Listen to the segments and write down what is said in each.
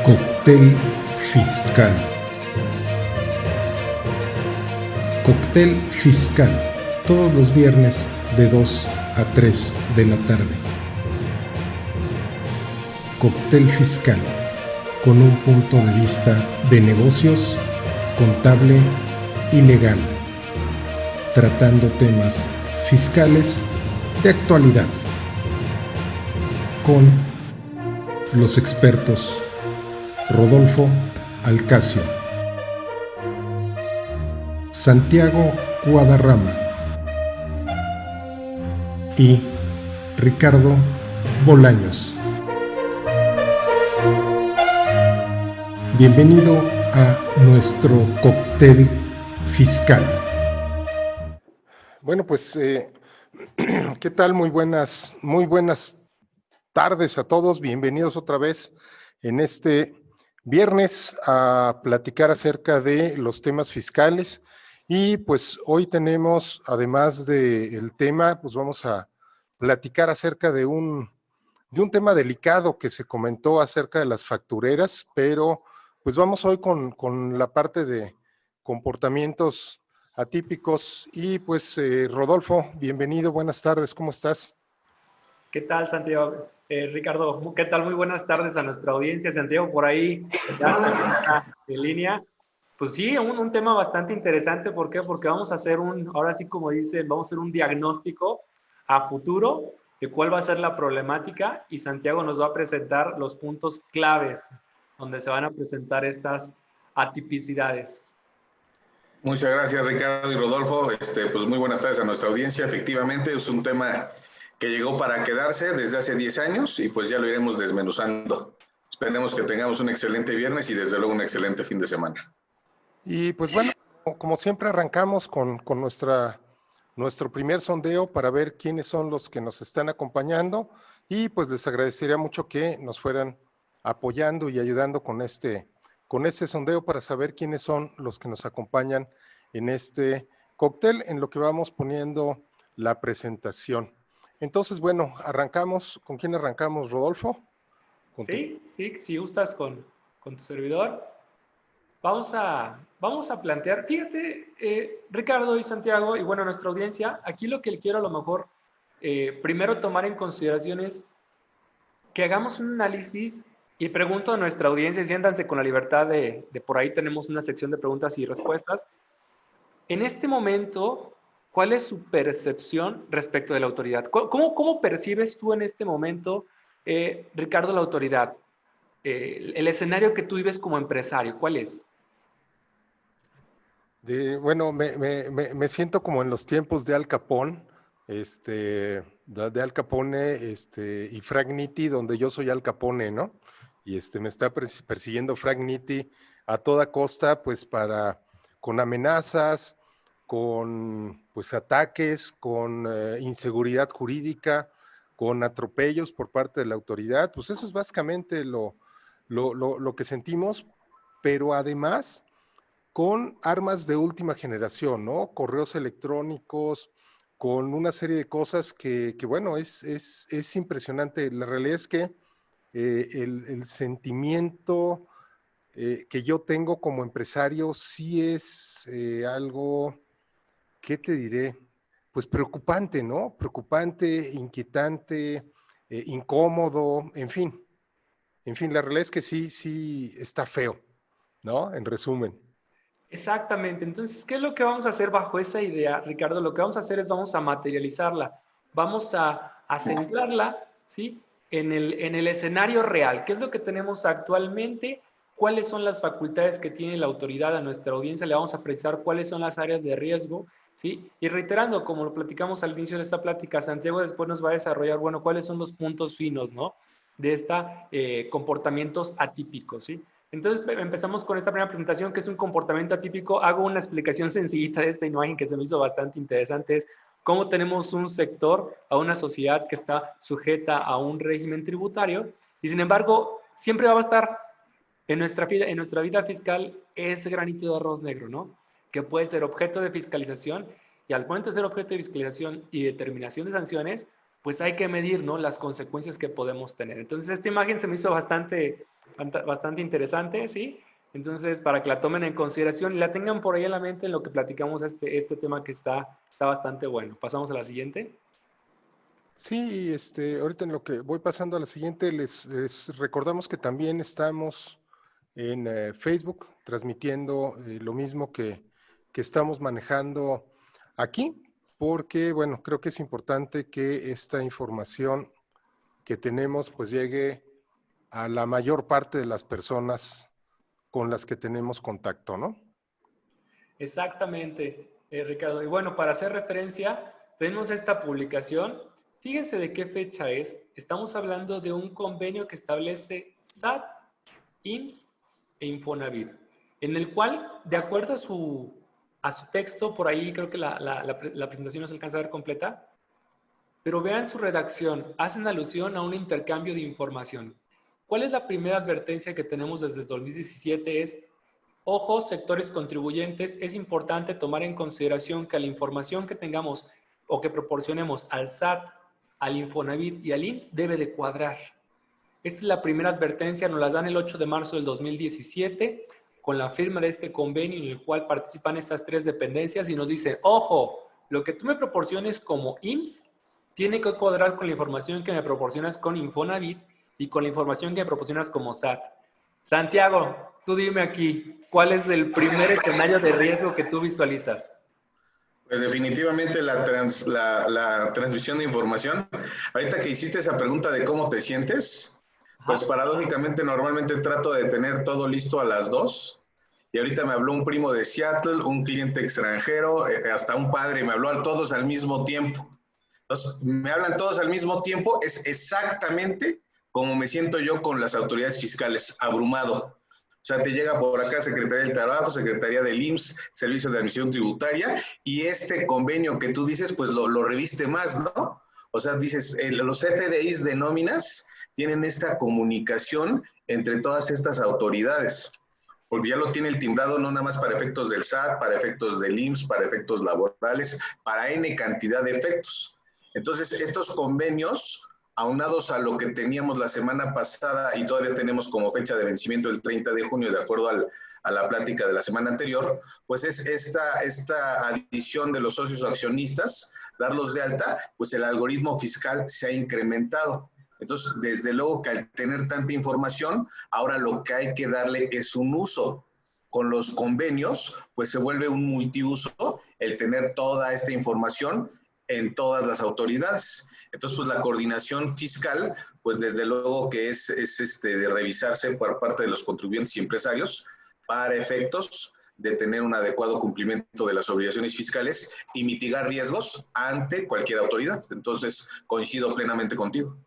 Cóctel fiscal. Cóctel fiscal. Todos los viernes de 2 a 3 de la tarde. Cóctel fiscal. Con un punto de vista de negocios, contable y legal. Tratando temas fiscales de actualidad. Con los expertos Rodolfo Alcacio, Santiago Guadarrama y Ricardo Bolaños. Bienvenido a nuestro cóctel fiscal. Bueno, pues, ¿qué tal? Muy buenas tardes a todos. Bienvenidos otra vez en este viernes a platicar acerca de los temas fiscales. Y pues hoy tenemos, además del tema, pues vamos a platicar acerca de un tema delicado que se comentó acerca de las factureras, pero pues vamos hoy con la parte de comportamientos atípicos. Y pues Rodolfo, bienvenido, buenas tardes, ¿cómo estás? ¿Qué tal, Santiago? Ricardo, ¿qué tal? Muy buenas tardes a nuestra audiencia. Santiago, por ahí ya está en línea. Pues sí, un tema bastante interesante. ¿Por qué? Porque vamos a hacer ahora sí como dicen, vamos a hacer un diagnóstico a futuro de cuál va a ser la problemática y Santiago nos va a presentar los puntos claves donde se van a presentar estas atipicidades. Muchas gracias, Ricardo y Rodolfo. Pues muy buenas tardes a nuestra audiencia. Efectivamente, es un tema que llegó para quedarse desde hace 10 años y pues ya lo iremos desmenuzando. Esperemos que tengamos un excelente viernes y desde luego un excelente fin de semana. Y pues bueno, como siempre arrancamos con nuestro primer sondeo para ver quiénes son los que nos están acompañando y pues les agradecería mucho que nos fueran apoyando y ayudando con este sondeo para saber quiénes son los que nos acompañan en este cóctel, en lo que vamos poniendo la presentación. Entonces, bueno, arrancamos. ¿Con quién arrancamos, Rodolfo? Sí, si gustas con tu servidor. Vamos a plantear, fíjate, Ricardo y Santiago, y bueno, nuestra audiencia, aquí lo que quiero a lo mejor primero tomar en consideración es que hagamos un análisis y pregunto a nuestra audiencia, siéntanse con la libertad de por ahí tenemos una sección de preguntas y respuestas. En este momento, ¿cuál es su percepción respecto de la autoridad? ¿Cómo percibes tú en este momento, Ricardo, la autoridad? El escenario que tú vives como empresario, ¿cuál es? Bueno, me siento como en los tiempos de Al Capone, de Al Capone, y Frank Nitti, donde yo soy Al Capone, ¿no? Y me está persiguiendo Frank Nitti a toda costa, pues con amenazas, con pues ataques, con inseguridad jurídica, con atropellos por parte de la autoridad. Pues eso es básicamente lo que sentimos, pero además con armas de última generación, ¿no? Correos electrónicos, con una serie de cosas que bueno, es impresionante. La realidad es que el sentimiento que yo tengo como empresario sí es algo, ¿qué te diré? Pues preocupante, ¿no? Preocupante, inquietante, incómodo, en fin. En fin, la realidad es que sí está feo, ¿no? En resumen. Exactamente. Entonces, ¿qué es lo que vamos a hacer bajo esa idea, Ricardo? Lo que vamos a hacer es vamos a materializarla, vamos a centrarla, ¿sí? En el escenario real. ¿Qué es lo que tenemos actualmente? ¿Cuáles son las facultades que tiene la autoridad? A nuestra audiencia le vamos a precisar cuáles son las áreas de riesgo, ¿sí? Y reiterando, como lo platicamos al inicio de esta plática, Santiago después nos va a desarrollar, bueno, cuáles son los puntos finos, ¿no? De estos comportamientos atípicos, ¿sí? Entonces empezamos con esta primera presentación que es un comportamiento atípico. Hago una explicación sencillita de esta imagen que se me hizo bastante interesante. Es cómo tenemos un sector, a una sociedad que está sujeta a un régimen tributario y sin embargo siempre va a estar en nuestra vida fiscal ese granito de arroz negro, ¿no? Que puede ser objeto de fiscalización y al momento de ser objeto de fiscalización y determinación de sanciones, pues hay que medir, ¿no? Las consecuencias que podemos tener. Entonces esta imagen se me hizo bastante bastante interesante, ¿sí? Entonces, para que la tomen en consideración y la tengan por ahí en la mente en lo que platicamos este tema que está bastante bueno. Pasamos a la siguiente. Sí, ahorita en lo que voy pasando a la siguiente, les recordamos que también estamos en Facebook transmitiendo lo mismo que estamos manejando aquí, porque, bueno, creo que es importante que esta información que tenemos pues llegue a la mayor parte de las personas con las que tenemos contacto, ¿no? Exactamente, Ricardo. Y bueno, para hacer referencia, tenemos esta publicación. Fíjense de qué fecha es. Estamos hablando de un convenio que establece SAT, IMSS e Infonavit, en el cual, de acuerdo a su texto, por ahí creo que la presentación no se alcanza a ver completa, pero vean su redacción, hacen alusión a un intercambio de información. ¿Cuál es la primera advertencia que tenemos desde el 2017? Es, ojo, sectores contribuyentes, es importante tomar en consideración que la información que tengamos o que proporcionemos al SAT, al Infonavit y al IMSS debe de cuadrar. Esta es la primera advertencia, nos la dan el 8 de marzo del 2017 con la firma de este convenio en el cual participan estas tres dependencias y nos dicen, ojo, lo que tú me proporciones como IMSS tiene que cuadrar con la información que me proporcionas con Infonavit y con la información que me proporcionas como SAT. Santiago, tú dime aquí, ¿cuál es el primer escenario de riesgo que tú visualizas? Pues definitivamente la transmisión de información. Ahorita que hiciste esa pregunta de cómo te sientes, pues paradójicamente normalmente trato de tener todo listo a las 2. Y ahorita me habló un primo de Seattle, un cliente extranjero, hasta un padre, me habló a todos al mismo tiempo. Entonces, me hablan todos al mismo tiempo, es exactamente como me siento yo con las autoridades fiscales, abrumado. O sea, te llega por acá Secretaría del Trabajo, Secretaría del IMSS, Servicio de Administración Tributaria, y este convenio que tú dices, pues lo reviste más, ¿no? O sea, dices, los FDIs de nóminas tienen esta comunicación entre todas estas autoridades, porque ya lo tiene el timbrado no nada más para efectos del SAT, para efectos del IMSS, para efectos laborales, para N cantidad de efectos. Entonces, estos convenios, aunados a lo que teníamos la semana pasada y todavía tenemos como fecha de vencimiento el 30 de junio, de acuerdo a la plática de la semana anterior, pues es esta adición de los socios accionistas, darlos de alta, pues el algoritmo fiscal se ha incrementado. Entonces, desde luego que al tener tanta información, ahora lo que hay que darle es un uso. Con los convenios, pues se vuelve un multiuso el tener toda esta información en todas las autoridades. Entonces, pues la coordinación fiscal, pues desde luego que es de revisarse por parte de los contribuyentes y empresarios para efectos de tener un adecuado cumplimiento de las obligaciones fiscales y mitigar riesgos ante cualquier autoridad. Entonces, coincido plenamente contigo.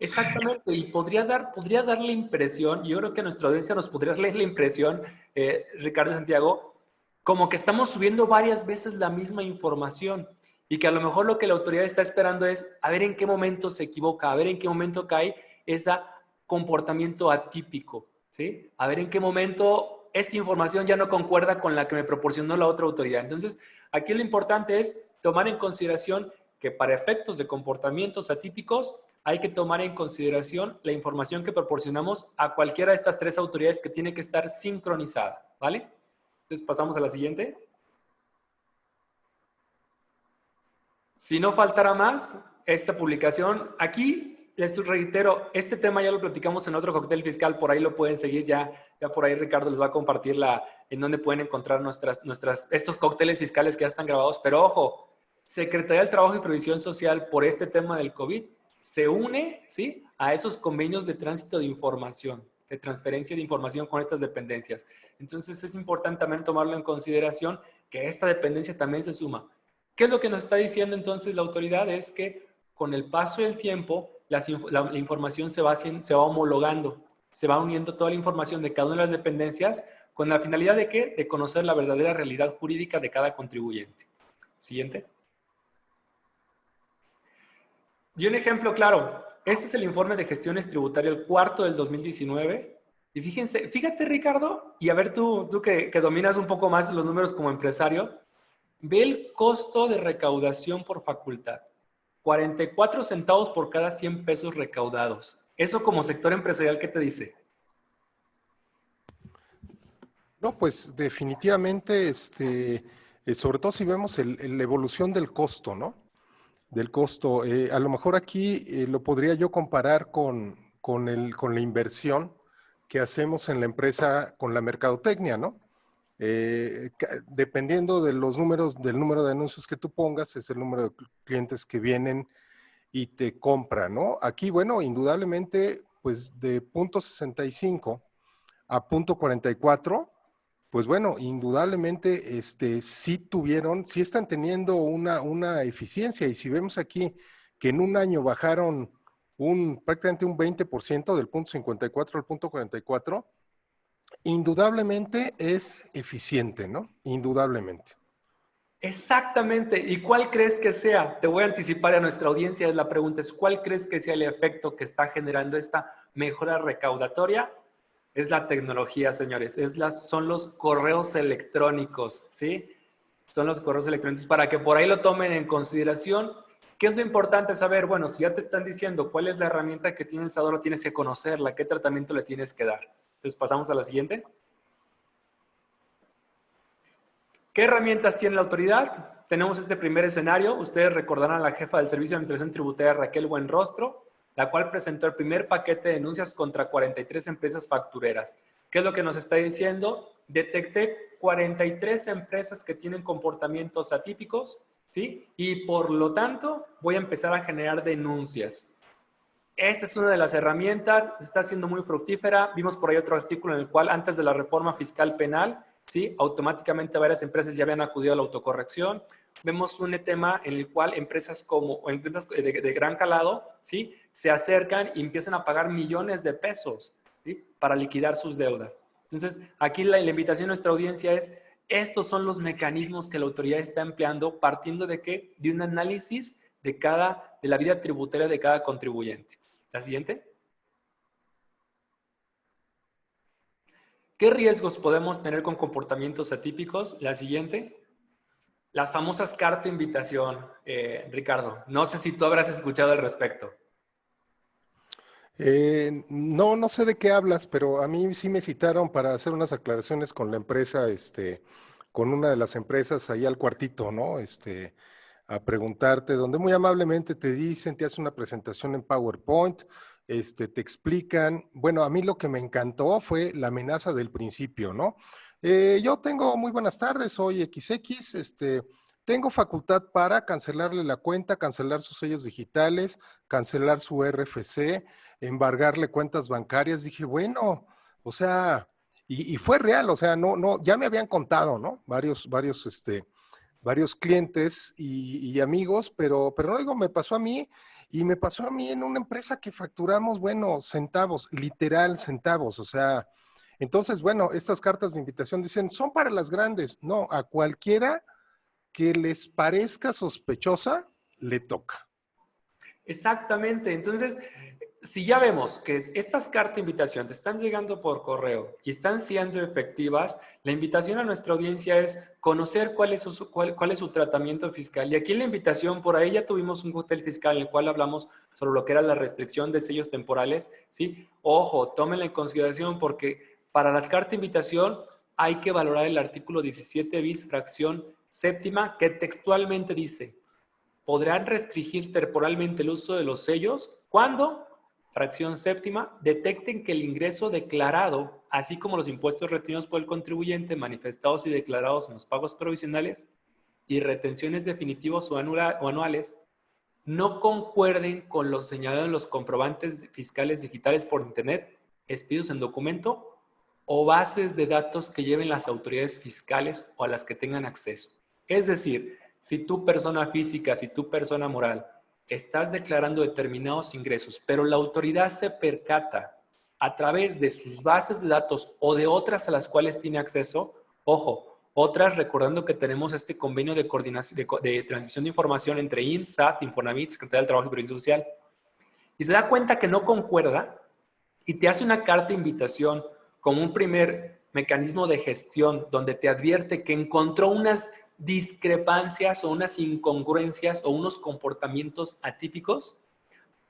Exactamente, y podría dar la impresión, yo creo que a nuestra audiencia nos podría leer la impresión, Ricardo y Santiago, como que estamos subiendo varias veces la misma información y que a lo mejor lo que la autoridad está esperando es a ver en qué momento se equivoca, a ver en qué momento cae ese comportamiento atípico, ¿sí? A ver en qué momento esta información ya no concuerda con la que me proporcionó la otra autoridad. Entonces, aquí lo importante es tomar en consideración que para efectos de comportamientos atípicos hay que tomar en consideración la información que proporcionamos a cualquiera de estas tres autoridades que tiene que estar sincronizada, ¿vale? Entonces, pasamos a la siguiente. Si no faltara más, esta publicación, aquí les reitero, este tema ya lo platicamos en otro cóctel fiscal, por ahí lo pueden seguir, ya por ahí Ricardo les va a compartir en donde pueden encontrar estos cócteles fiscales que ya están grabados, pero ojo, Secretaría del Trabajo y Previsión Social por este tema del COVID se une, ¿sí?, a esos convenios de tránsito de información, de transferencia de información con estas dependencias. Entonces es importante también tomarlo en consideración que esta dependencia también se suma. ¿Qué es lo que nos está diciendo entonces la autoridad? Es que con el paso del tiempo la información se va homologando, se va uniendo toda la información de cada una de las dependencias con la finalidad de ¿qué? De conocer la verdadera realidad jurídica de cada contribuyente. Siguiente. Y un ejemplo claro, este es el informe de gestiones tributarias, el cuarto del 2019. Y fíjate Ricardo, y a ver tú que dominas un poco más los números como empresario, ve el costo de recaudación por facultad. 44 centavos por cada 100 pesos recaudados. Eso como sector empresarial, ¿qué te dice? No, pues definitivamente, sobre todo si vemos la evolución del costo, ¿no? Del costo. A lo mejor aquí lo podría yo comparar con la inversión que hacemos en la empresa con la mercadotecnia, ¿no? Dependiendo de los números, del número de anuncios que tú pongas, es el número de clientes que vienen y te compran, ¿no? Aquí, bueno, indudablemente, pues de punto 65 a punto 44, pues bueno, indudablemente, sí están teniendo una eficiencia. Y si vemos aquí que en un año bajaron prácticamente un 20% del punto 54 al punto 44, indudablemente es eficiente, ¿no? Indudablemente. Exactamente. ¿Y cuál crees que sea? Te voy a anticipar a nuestra audiencia. La pregunta es, ¿cuál crees que sea el efecto que está generando esta mejora recaudatoria? Es la tecnología, señores. Son los correos electrónicos, ¿sí? Son los correos electrónicos para que por ahí lo tomen en consideración. ¿Qué es lo importante saber? Bueno, si ya te están diciendo cuál es la herramienta que tienes ahora, tienes que conocerla, qué tratamiento le tienes que dar. Entonces, pasamos a la siguiente. ¿Qué herramientas tiene la autoridad? Tenemos este primer escenario. Ustedes recordarán a la jefa del Servicio de Administración Tributaria, Raquel Buenrostro, la cual presentó el primer paquete de denuncias contra 43 empresas factureras. ¿Qué es lo que nos está diciendo? Detecté 43 empresas que tienen comportamientos atípicos, ¿sí? Y por lo tanto, voy a empezar a generar denuncias. Esta es una de las herramientas, está siendo muy fructífera. Vimos por ahí otro artículo en el cual antes de la reforma fiscal penal, ¿sí? Automáticamente varias empresas ya habían acudido a la autocorrección. Vemos un tema en el cual empresas de gran calado, ¿sí? Se acercan y empiezan a pagar millones de pesos, ¿sí? Para liquidar sus deudas. Entonces, aquí la invitación a nuestra audiencia es, estos son los mecanismos que la autoridad está empleando partiendo de qué? De un análisis de la vida tributaria de cada contribuyente. La siguiente. ¿Qué riesgos podemos tener con comportamientos atípicos? La siguiente. Las famosas carta invitación, Ricardo. No sé si tú habrás escuchado al respecto. No, no sé de qué hablas, pero a mí sí me citaron para hacer unas aclaraciones con la empresa, con una de las empresas ahí al cuartito, ¿no? A preguntarte, donde muy amablemente te dicen, te hacen una presentación en PowerPoint, te explican. Bueno, a mí lo que me encantó fue la amenaza del principio, ¿no? Yo tengo muy buenas tardes, soy XX, tengo facultad para cancelarle la cuenta, cancelar sus sellos digitales, cancelar su RFC, embargarle cuentas bancarias. Dije, bueno, o sea, y fue real, o sea, no, ya me habían contado, ¿no? Varios clientes y amigos, pero no digo, me pasó a mí, y me pasó a mí en una empresa que facturamos, bueno, centavos, literal centavos, o sea, entonces, bueno, estas cartas de invitación dicen, son para las grandes. No, a cualquiera que les parezca sospechosa, le toca. Exactamente. Entonces, si ya vemos que estas cartas de invitación te están llegando por correo y están siendo efectivas, la invitación a nuestra audiencia es conocer cuál es su tratamiento fiscal. Y aquí la invitación, por ahí ya tuvimos un cóctel fiscal en el cual hablamos sobre lo que era la restricción de sellos temporales, ¿sí? Ojo, tómenla en consideración porque para las cartas de invitación hay que valorar el artículo 17 bis, fracción séptima, que textualmente dice: podrán restringir temporalmente el uso de los sellos cuando, fracción séptima, detecten que el ingreso declarado, así como los impuestos retenidos por el contribuyente manifestados y declarados en los pagos provisionales y retenciones definitivos o anuales, no concuerden con lo señalado en los comprobantes fiscales digitales por Internet, expididos en documento o bases de datos que lleven las autoridades fiscales o a las que tengan acceso. Es decir, si tú persona física, si tú persona moral, estás declarando determinados ingresos, pero la autoridad se percata a través de sus bases de datos o de otras a las cuales tiene acceso, ojo, otras recordando que tenemos este convenio de coordinación, de transmisión de información entre IMSS, SAT, Infonavit, Secretaría del Trabajo y Previsión Social, y se da cuenta que no concuerda y te hace una carta de invitación como un primer mecanismo de gestión donde te advierte que encontró unas discrepancias o unas incongruencias o unos comportamientos atípicos,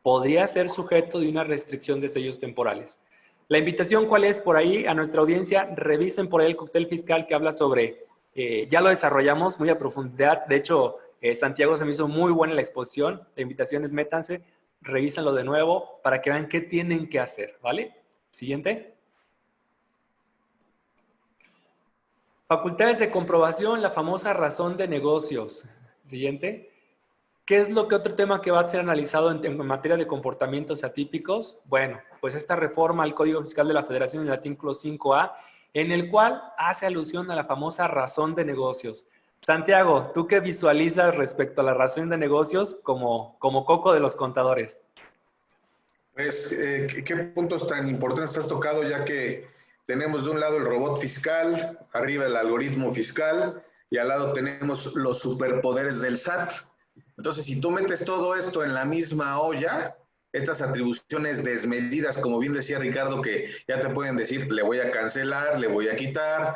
podría ser sujeto de una restricción de sellos temporales. La invitación, ¿cuál es? Por ahí a nuestra audiencia, revisen por ahí el cóctel fiscal que habla sobre, ya lo desarrollamos muy a profundidad. De hecho, Santiago se me hizo muy buena la exposición. La invitación es métanse, revísenlo de nuevo para que vean qué tienen que hacer, ¿vale? Siguiente. Facultades de comprobación, la famosa razón de negocios. Siguiente. ¿Qué es lo que otro tema que va a ser analizado en materia de comportamientos atípicos? Bueno, pues esta reforma al Código Fiscal de la Federación en el artículo 5A, en el cual hace alusión a la famosa razón de negocios. Santiago, ¿tú qué visualizas respecto a la razón de negocios como coco de los contadores? Pues, ¿qué puntos tan importantes has tocado, ya que tenemos de un lado el robot fiscal, arriba el algoritmo fiscal, y al lado tenemos los superpoderes del SAT? Entonces, si tú metes todo esto en la misma olla, estas atribuciones desmedidas, como bien decía Ricardo, que ya te pueden decir, le voy a cancelar, le voy a quitar,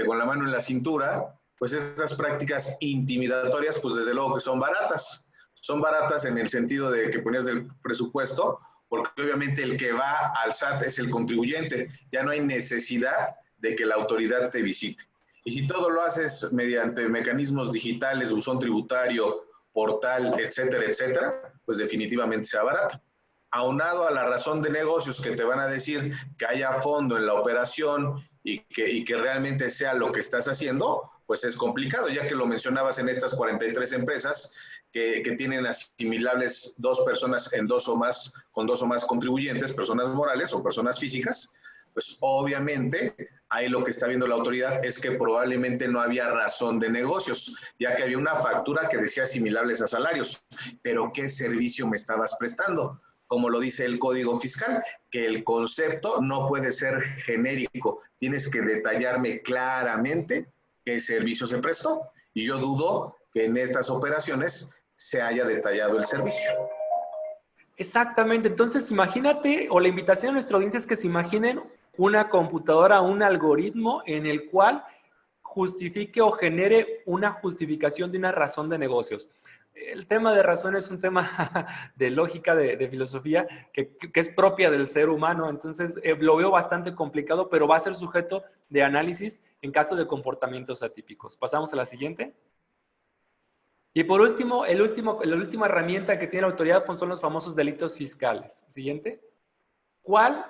con la mano en la cintura, pues esas prácticas intimidatorias, pues desde luego que son baratas. Son baratas en el sentido de que ponías el presupuesto, porque obviamente el que va al SAT es el contribuyente. Ya no hay necesidad de que la autoridad te visite. Y si todo lo haces mediante mecanismos digitales, buzón tributario, portal, etcétera, etcétera, pues definitivamente sea barato. Aunado a la razón de negocios que te van a decir que haya fondo en la operación y que realmente sea lo que estás haciendo, pues es complicado, ya que lo mencionabas en estas 43 empresas que tienen asimilables dos personas en dos o más, con dos o más contribuyentes, personas morales o personas físicas. Pues obviamente ahí lo que está viendo la autoridad es que probablemente no había razón de negocios, ya que había una factura que decía asimilables a salarios. Pero ¿qué servicio me estabas prestando? Como lo dice el Código Fiscal, que el concepto no puede ser genérico. Tienes que detallarme claramente qué servicio se prestó. Y yo dudo que en estas operaciones se haya detallado el servicio. Exactamente. Entonces, imagínate, o la invitación a nuestra audiencia es que se imaginen una computadora, un algoritmo en el cual justifique o genere una justificación de una razón de negocios. El tema de razón es un tema de lógica, de filosofía, que es propia del ser humano. Entonces, lo veo bastante complicado, pero va a ser sujeto de análisis en caso de comportamientos atípicos. Pasamos a la siguiente. Y por último, la última herramienta que tiene la autoridad son los famosos delitos fiscales. Siguiente. ¿Cuál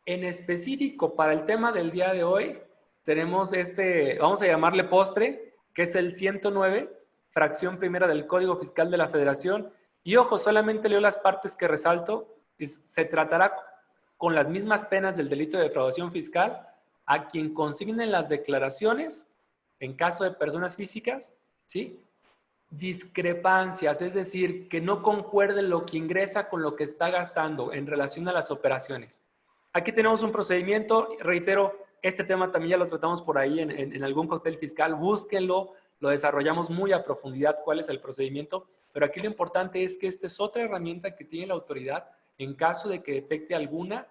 en específico para el tema del día de hoy tenemos vamos a llamarle postre, que es el 109, fracción primera del Código Fiscal de la Federación? Y ojo, solamente leo las partes que resalto. Se tratará con las mismas penas del delito de defraudación fiscal a quien consignen las declaraciones en caso de personas físicas, ¿sí? Discrepancias, es decir, que no concuerde lo que ingresa con lo que está gastando en relación a las operaciones. Aquí tenemos un procedimiento, reitero, este tema también ya lo tratamos por ahí en algún cóctel fiscal, búsquenlo, lo desarrollamos muy a profundidad cuál es el procedimiento, pero aquí lo importante es que esta es otra herramienta que tiene la autoridad en caso de que detecte alguna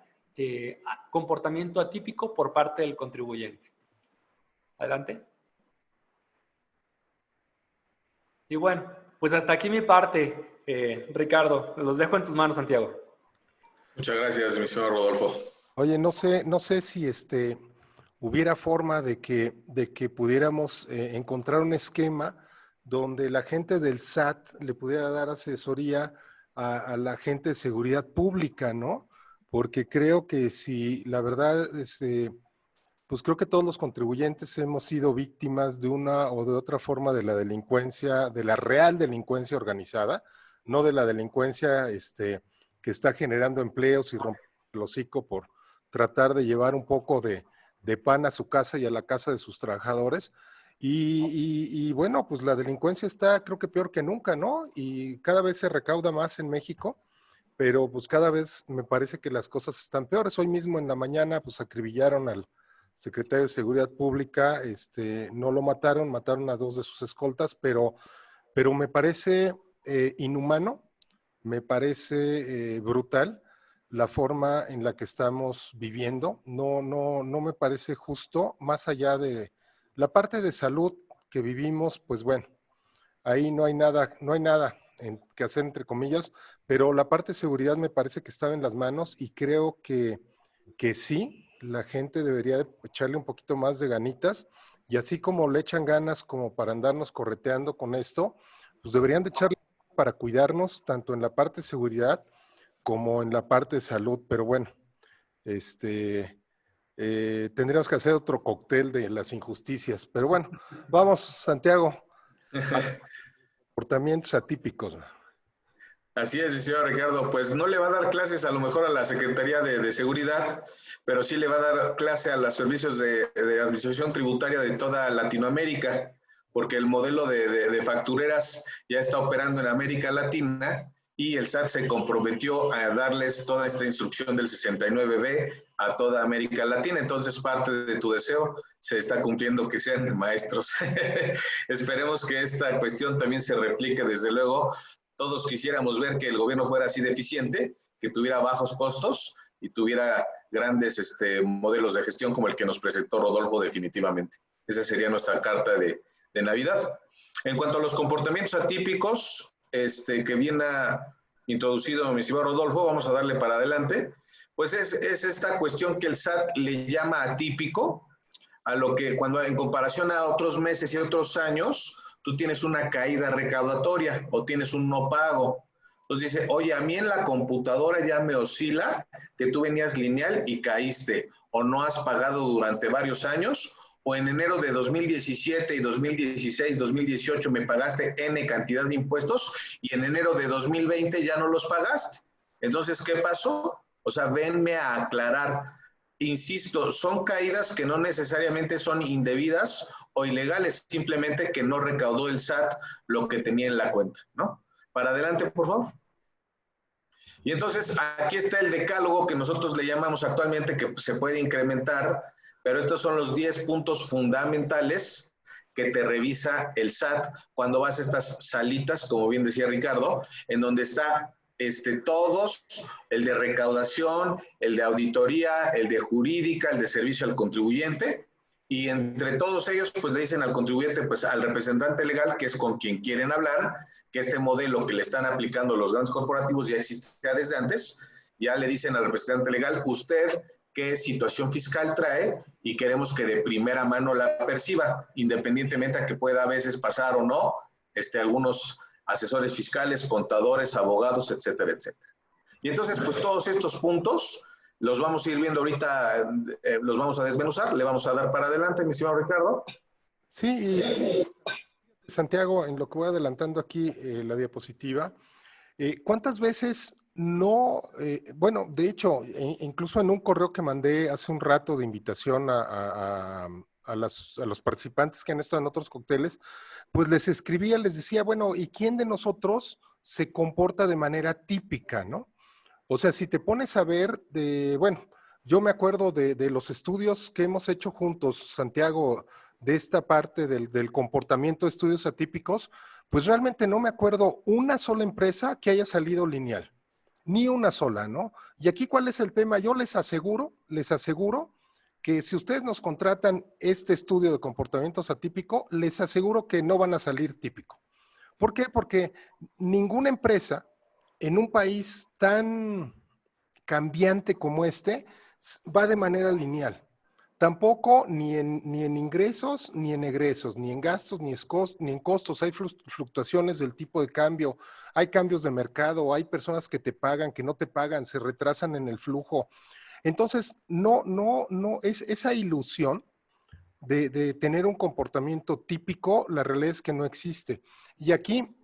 comportamiento atípico por parte del contribuyente. Adelante. Y bueno, pues hasta aquí mi parte, Ricardo. Los dejo en tus manos, Santiago. Muchas gracias, mi señor Rodolfo. Oye, no sé si hubiera forma de que pudiéramos encontrar un esquema donde la gente del SAT le pudiera dar asesoría a la gente de seguridad pública, ¿no? Porque creo que si la verdad, pues creo que todos los contribuyentes hemos sido víctimas de una o de otra forma de la delincuencia, de la real delincuencia organizada, no de la delincuencia que está generando empleos y rompiendo el hocico por tratar de llevar un poco de pan a su casa y a la casa de sus trabajadores. Y bueno, pues la delincuencia está creo que peor que nunca, ¿no? Y cada vez se recauda más en México, pero pues cada vez me parece que las cosas están peores. Hoy mismo en la mañana pues acribillaron al secretario de Seguridad Pública, no lo mataron a dos de sus escoltas, pero me parece inhumano, me parece brutal la forma en la que estamos viviendo. No me parece justo, más allá de la parte de salud que vivimos, pues bueno, ahí no hay nada que hacer entre comillas, pero la parte de seguridad me parece que estaba en las manos y creo que que sí, la gente debería de echarle un poquito más de ganitas, y así como le echan ganas como para andarnos correteando con esto, pues deberían de echarle para cuidarnos tanto en la parte de seguridad como en la parte de salud. Pero bueno, tendríamos que hacer otro cóctel de las injusticias. Pero bueno, vamos, Santiago, a comportamientos atípicos. Así es, mi señor Ricardo. Pues no le va a dar clases a lo mejor a la Secretaría de Seguridad, pero sí le va a dar clase a los servicios de administración tributaria de toda Latinoamérica, porque el modelo de factureras ya está operando en América Latina y el SAT se comprometió a darles toda esta instrucción del 69B a toda América Latina. Entonces, parte de tu deseo se está cumpliendo, que sean maestros. Esperemos que esta cuestión también se replique, desde luego. Todos quisiéramos ver que el gobierno fuera así de eficiente, que tuviera bajos costos y tuviera grandes modelos de gestión como el que nos presentó Rodolfo definitivamente. Esa sería nuestra carta de Navidad. En cuanto a los comportamientos atípicos que viene introducido mi estimado Rodolfo, vamos a darle para adelante, pues es esta cuestión que el SAT le llama atípico, a lo que cuando en comparación a otros meses y otros años, tú tienes una caída recaudatoria o tienes un no pago. Entonces dice, oye, a mí en la computadora ya me oscila que tú venías lineal y caíste, o no has pagado durante varios años, o en enero de 2017 y 2016, 2018 me pagaste N cantidad de impuestos y en enero de 2020 ya no los pagaste. Entonces, ¿qué pasó? O sea, venme a aclarar. Insisto, son caídas que no necesariamente son indebidas o ilegales, simplemente que no recaudó el SAT lo que tenía en la cuenta, ¿no? Para adelante, por favor. Y entonces aquí está el decálogo que nosotros le llamamos actualmente, que se puede incrementar, pero estos son los 10 puntos fundamentales que te revisa el SAT cuando vas a estas salitas, como bien decía Ricardo, en donde está todos, el de recaudación, el de auditoría, el de jurídica, el de servicio al contribuyente, y entre todos ellos, pues le dicen al contribuyente, pues al representante legal, que es con quien quieren hablar, que este modelo que le están aplicando los grandes corporativos ya existía desde antes, ya le dicen al representante legal, usted qué situación fiscal trae y queremos que de primera mano la perciba, independientemente a que pueda a veces pasar o no, algunos asesores fiscales, contadores, abogados, etcétera, etcétera. Y entonces, pues todos estos puntos los vamos a ir viendo ahorita, los vamos a desmenuzar, le vamos a dar para adelante, mi estimado Ricardo. Sí, y Santiago, en lo que voy adelantando aquí la diapositiva, ¿cuántas veces no, bueno, de hecho, incluso en un correo que mandé hace un rato de invitación a los participantes que han estado en otros cócteles, pues les escribía, les decía, bueno, ¿y quién de nosotros se comporta de manera típica, no? O sea, si te pones a ver bueno, yo me acuerdo de los estudios que hemos hecho juntos, Santiago, de esta parte del comportamiento de estudios atípicos, pues realmente no me acuerdo una sola empresa que haya salido lineal, ni una sola, ¿no? Y aquí, ¿cuál es el tema? Yo les aseguro que si ustedes nos contratan este estudio de comportamientos atípico, les aseguro que no van a salir típico. ¿Por qué? Porque ninguna empresa en un país tan cambiante como va de manera lineal. Tampoco ni en ingresos, ni en egresos, ni en gastos, ni en costos. Hay fluctuaciones del tipo de cambio, hay cambios de mercado, hay personas que te pagan, que no te pagan, se retrasan en el flujo. Entonces, no, es esa ilusión de tener un comportamiento típico, la realidad es que no existe. Y aquí,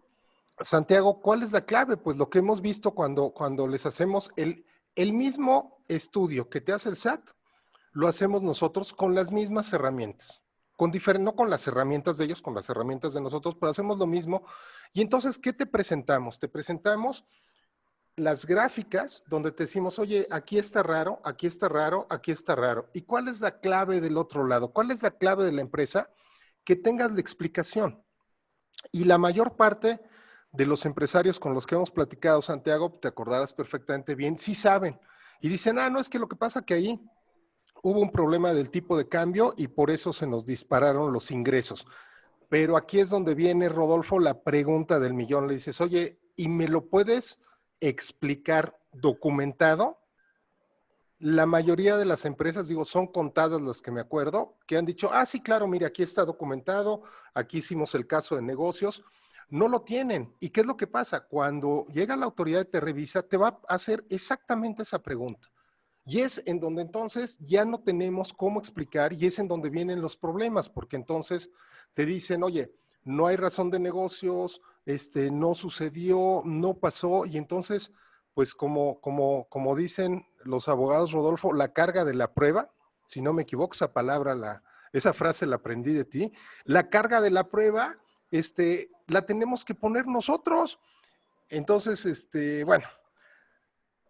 Santiago, ¿cuál es la clave? Pues lo que hemos visto cuando les hacemos el mismo estudio que te hace el SAT, lo hacemos nosotros con las mismas herramientas, no con las herramientas de ellos, con las herramientas de nosotros, pero hacemos lo mismo. Y entonces, ¿qué te presentamos? Te presentamos las gráficas donde te decimos, oye, aquí está raro, aquí está raro, aquí está raro. ¿Y cuál es la clave del otro lado? ¿Cuál es la clave de la empresa? Que tengas la explicación. Y la mayor parte de los empresarios con los que hemos platicado, Santiago, te acordarás perfectamente bien, sí saben. Y dicen, no, es que lo que pasa que ahí hubo un problema del tipo de cambio y por eso se nos dispararon los ingresos. Pero aquí es donde viene, Rodolfo, la pregunta del millón. Le dices, oye, ¿y me lo puedes explicar documentado? la mayoría de las empresas, digo, son contadas las que me acuerdo, que han dicho, ah, sí, claro, mire, aquí está documentado, aquí hicimos el caso de negocios. No lo tienen. ¿Y qué es lo que pasa? Cuando llega la autoridad y te revisa, te va a hacer exactamente esa pregunta. Y es en donde entonces ya no tenemos cómo explicar y es en donde vienen los problemas, porque entonces te dicen, oye, no hay razón de negocios, no sucedió, no pasó, y entonces, pues como dicen los abogados, Rodolfo, la carga de la prueba, si no me equivoco, esa palabra, esa frase la aprendí de ti, la carga de la prueba, la tenemos que poner nosotros. Entonces, bueno,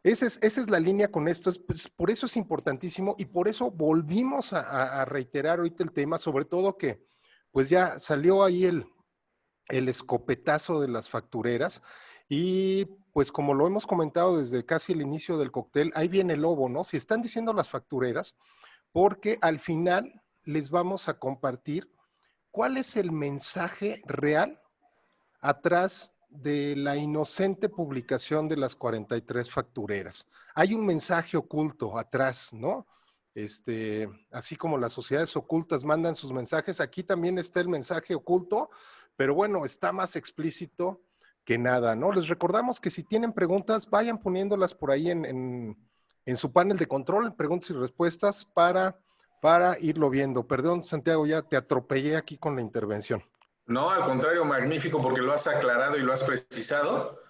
esa es la línea con esto, pues, por eso es importantísimo y por eso volvimos a reiterar ahorita el tema, sobre todo que pues ya salió ahí el escopetazo de las factureras y pues como lo hemos comentado desde casi el inicio del cóctel, ahí viene el lobo, ¿no? Si están diciendo las factureras, porque al final les vamos a compartir cuál es el mensaje real atrás de la inocente publicación de las 43 factureras. Hay un mensaje oculto atrás, ¿no? Así como las sociedades ocultas mandan sus mensajes, aquí también está el mensaje oculto, pero bueno, está más explícito que nada, ¿no? Les recordamos que si tienen preguntas, vayan poniéndolas por ahí en su panel de control, preguntas y respuestas para irlo viendo. Perdón, Santiago, ya te atropellé aquí con la intervención. No, al contrario, magnífico porque lo has aclarado y lo has precisado.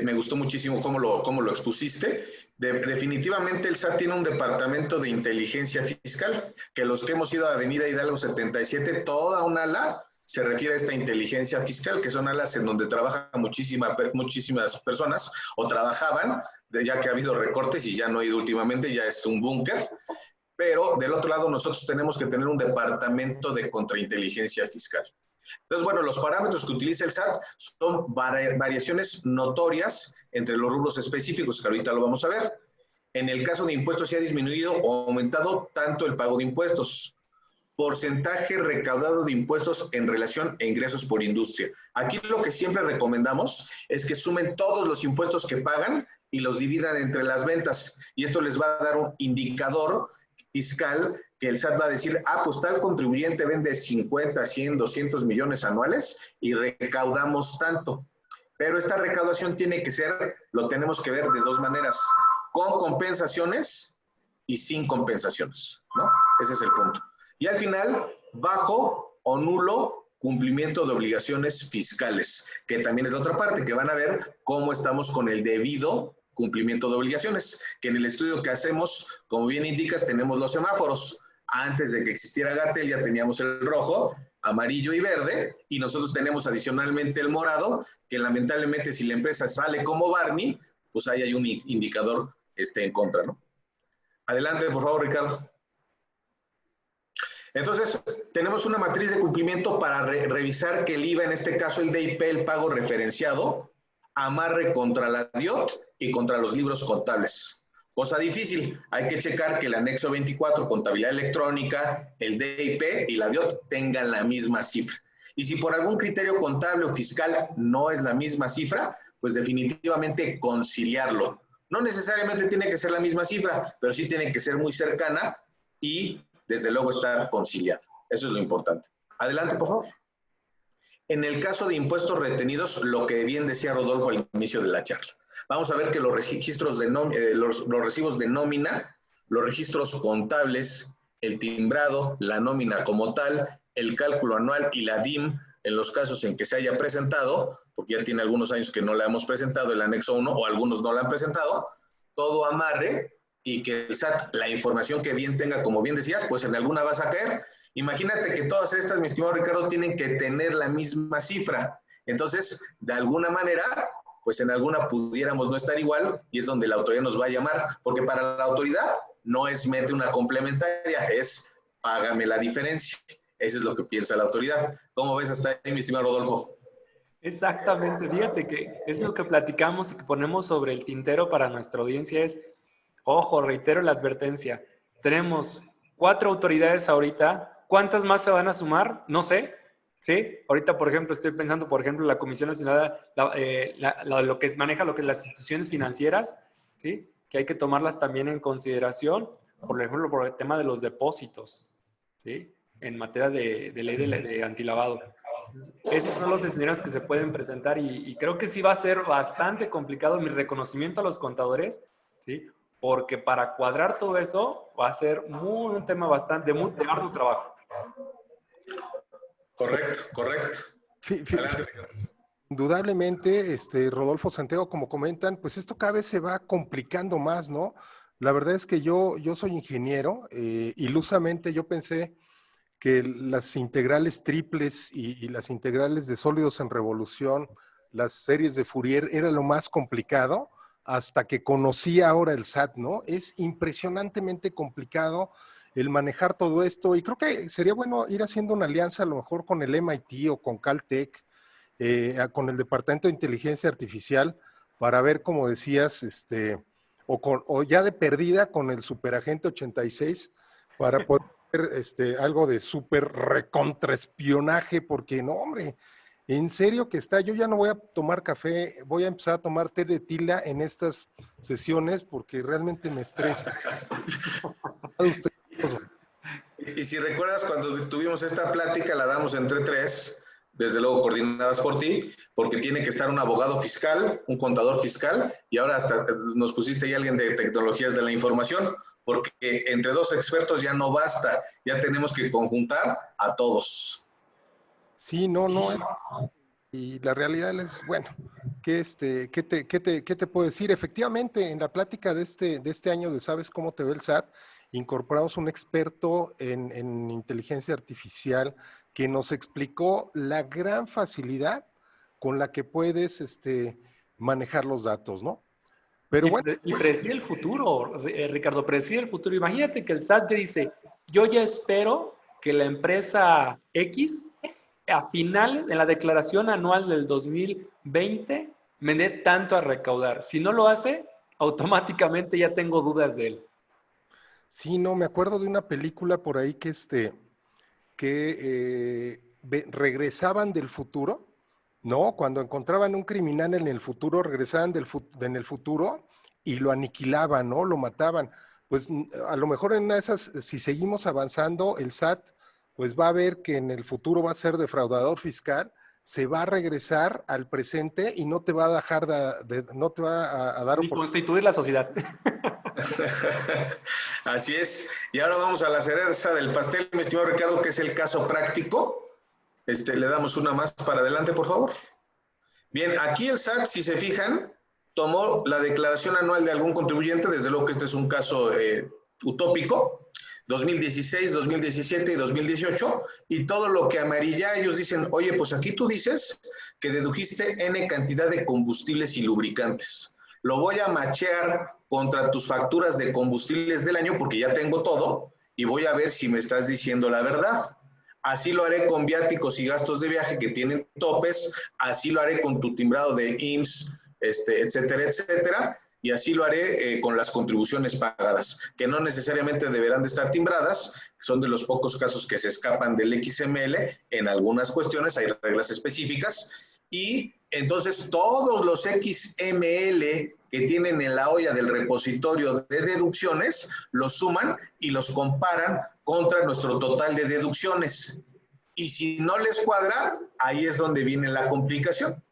Me gustó muchísimo cómo lo expusiste. Definitivamente el SAT tiene un departamento de inteligencia fiscal, que los que hemos ido a Avenida Hidalgo 77, toda un ala se refiere a esta inteligencia fiscal, que son alas en donde trabajan muchísimas personas, o trabajaban, ya que ha habido recortes y ya no ha ido últimamente, ya es un búnker. Pero del otro lado nosotros tenemos que tener un departamento de contrainteligencia fiscal. Entonces, bueno, los parámetros que utiliza el SAT son variaciones notorias entre los rubros específicos, que ahorita lo vamos a ver. En el caso de impuestos se ha disminuido o aumentado tanto el pago de impuestos. Porcentaje recaudado de impuestos en relación a ingresos por industria. Aquí lo que siempre recomendamos es que sumen todos los impuestos que pagan y los dividan entre las ventas. Y esto les va a dar un indicador fiscal que el SAT va a decir, ah, pues tal contribuyente vende 50, 100, 200 millones anuales y recaudamos tanto. Pero esta recaudación tiene que ser, lo tenemos que ver de dos maneras, con compensaciones y sin compensaciones, ¿no? Ese es el punto. Y al final, bajo o nulo cumplimiento de obligaciones fiscales, que también es la otra parte, que van a ver cómo estamos con el debido cumplimiento de obligaciones, que en el estudio que hacemos, como bien indicas, tenemos los semáforos. Antes de que existiera Gatel ya teníamos el rojo, amarillo y verde, y nosotros tenemos adicionalmente el morado, que lamentablemente si la empresa sale como Barney, pues ahí hay un indicador en contra, ¿no? Adelante, por favor, Ricardo. Entonces, tenemos una matriz de cumplimiento para revisar que el IVA, en este caso el DIP, el pago referenciado, amarre contra la DIOT y contra los libros contables. Cosa difícil, hay que checar que el anexo 24, contabilidad electrónica, el DIP y la DIOT tengan la misma cifra. Y si por algún criterio contable o fiscal no es la misma cifra, pues definitivamente conciliarlo. No necesariamente tiene que ser la misma cifra, pero sí tiene que ser muy cercana y desde luego estar conciliada. Eso es lo importante. Adelante, por favor. En el caso de impuestos retenidos, lo que bien decía Rodolfo al inicio de la charla. Vamos a ver que los registros de los recibos de nómina, los registros contables, el timbrado, la nómina como tal, el cálculo anual y la DIM, en los casos en que se haya presentado, porque ya tiene algunos años que no la hemos presentado, el anexo 1, o algunos no la han presentado, todo amarre y que el SAT, la información que bien tenga, como bien decías, pues en alguna vas a caer. Imagínate que todas estas, mi estimado Ricardo, tienen que tener la misma cifra. Entonces, de alguna manera, pues en alguna pudiéramos no estar igual y es donde la autoridad nos va a llamar, porque para la autoridad no es mete una complementaria, es págame la diferencia. Eso es lo que piensa la autoridad. ¿Cómo ves hasta ahí, mi estimado Rodolfo? Exactamente, fíjate que es lo que platicamos y que ponemos sobre el tintero para nuestra audiencia es, ojo, reitero la advertencia, tenemos 4 autoridades ahorita, ¿cuántas más se van a sumar? No sé, ¿sí? Ahorita, por ejemplo, estoy pensando, por ejemplo, la Comisión Nacional, lo que maneja lo que es las instituciones financieras, ¿sí? que hay que tomarlas también en consideración, por ejemplo, por el tema de los depósitos, ¿sí? En materia de ley de antilavado. Entonces, esos son los escenarios que se pueden presentar y creo que sí va a ser bastante complicado mi reconocimiento a los contadores, ¿sí? Porque para cuadrar todo eso va a ser un tema bastante de arduo trabajo. Correcto, correcto. Adelante, Ricardo. Indudablemente, Rodolfo, Santiago, como comentan, pues esto cada vez se va complicando más, ¿no? La verdad es que yo soy ingeniero, ilusamente yo pensé que las integrales triples y las integrales de sólidos en revolución, las series de Fourier, era lo más complicado hasta que conocí ahora el SAT, ¿no? Es impresionantemente complicado el manejar todo esto y creo que sería bueno ir haciendo una alianza a lo mejor con el MIT o con Caltech, con el Departamento de Inteligencia Artificial, para ver, como decías, o ya de perdida con el Superagente 86, para poder algo de súper recontraespionaje, porque no, hombre, en serio que está, yo ya no voy a tomar café, voy a empezar a tomar té de tila en estas sesiones porque realmente me estresa. Y si recuerdas, cuando tuvimos esta plática, la damos entre tres, desde luego coordinadas por ti, porque tiene que estar un abogado fiscal, un contador fiscal, y ahora hasta nos pusiste ahí alguien de tecnologías de la información, porque entre dos expertos ya no basta, ya tenemos que conjuntar a todos. Sí, no. Y la realidad es, bueno, ¿qué te puedo decir? Efectivamente, en la plática de este año de ¿Sabes cómo te ve el SAT? Incorporamos un experto en inteligencia artificial que nos explicó la gran facilidad con la que puedes manejar los datos, ¿no? Pero bueno. Y predecir el futuro, Ricardo, predecir el futuro. Imagínate que el SAT te dice, yo ya espero que la empresa X a finales, en la declaración anual del 2020, me dé tanto a recaudar. Si no lo hace, automáticamente ya tengo dudas de él. Sí, no, me acuerdo de una película por ahí que regresaban del futuro, ¿no? Cuando encontraban un criminal en el futuro, regresaban en el futuro y lo aniquilaban, ¿no? Lo mataban. Pues a lo mejor en una de esas, si seguimos avanzando, el SAT pues va a ver que en el futuro va a ser defraudador fiscal, se va a regresar al presente y no te va a dejar no te va a dar Ni constituir la sociedad. Así es. Y ahora vamos a la cereza del pastel, mi estimado Ricardo, que es el caso práctico. Le damos una más para adelante, por favor. Bien, aquí el SAT, si se fijan, tomó la declaración anual de algún contribuyente, desde luego que este es un caso utópico, 2016, 2017 y 2018, y todo lo que amarilla, ellos dicen, oye, pues aquí tú dices que dedujiste N cantidad de combustibles y lubricantes. Lo voy a machear contra tus facturas de combustibles del año porque ya tengo todo y voy a ver si me estás diciendo la verdad. Así lo haré con viáticos y gastos de viaje que tienen topes, así lo haré con tu timbrado de IMSS, etcétera, etcétera, y así lo haré con las contribuciones pagadas, que no necesariamente deberán de estar timbradas, son de los pocos casos que se escapan del XML, en algunas cuestiones hay reglas específicas, y entonces todos los XML que tienen en la olla del repositorio de deducciones los suman y los comparan contra nuestro total de deducciones. Y si no les cuadra, ahí es donde viene la complicación.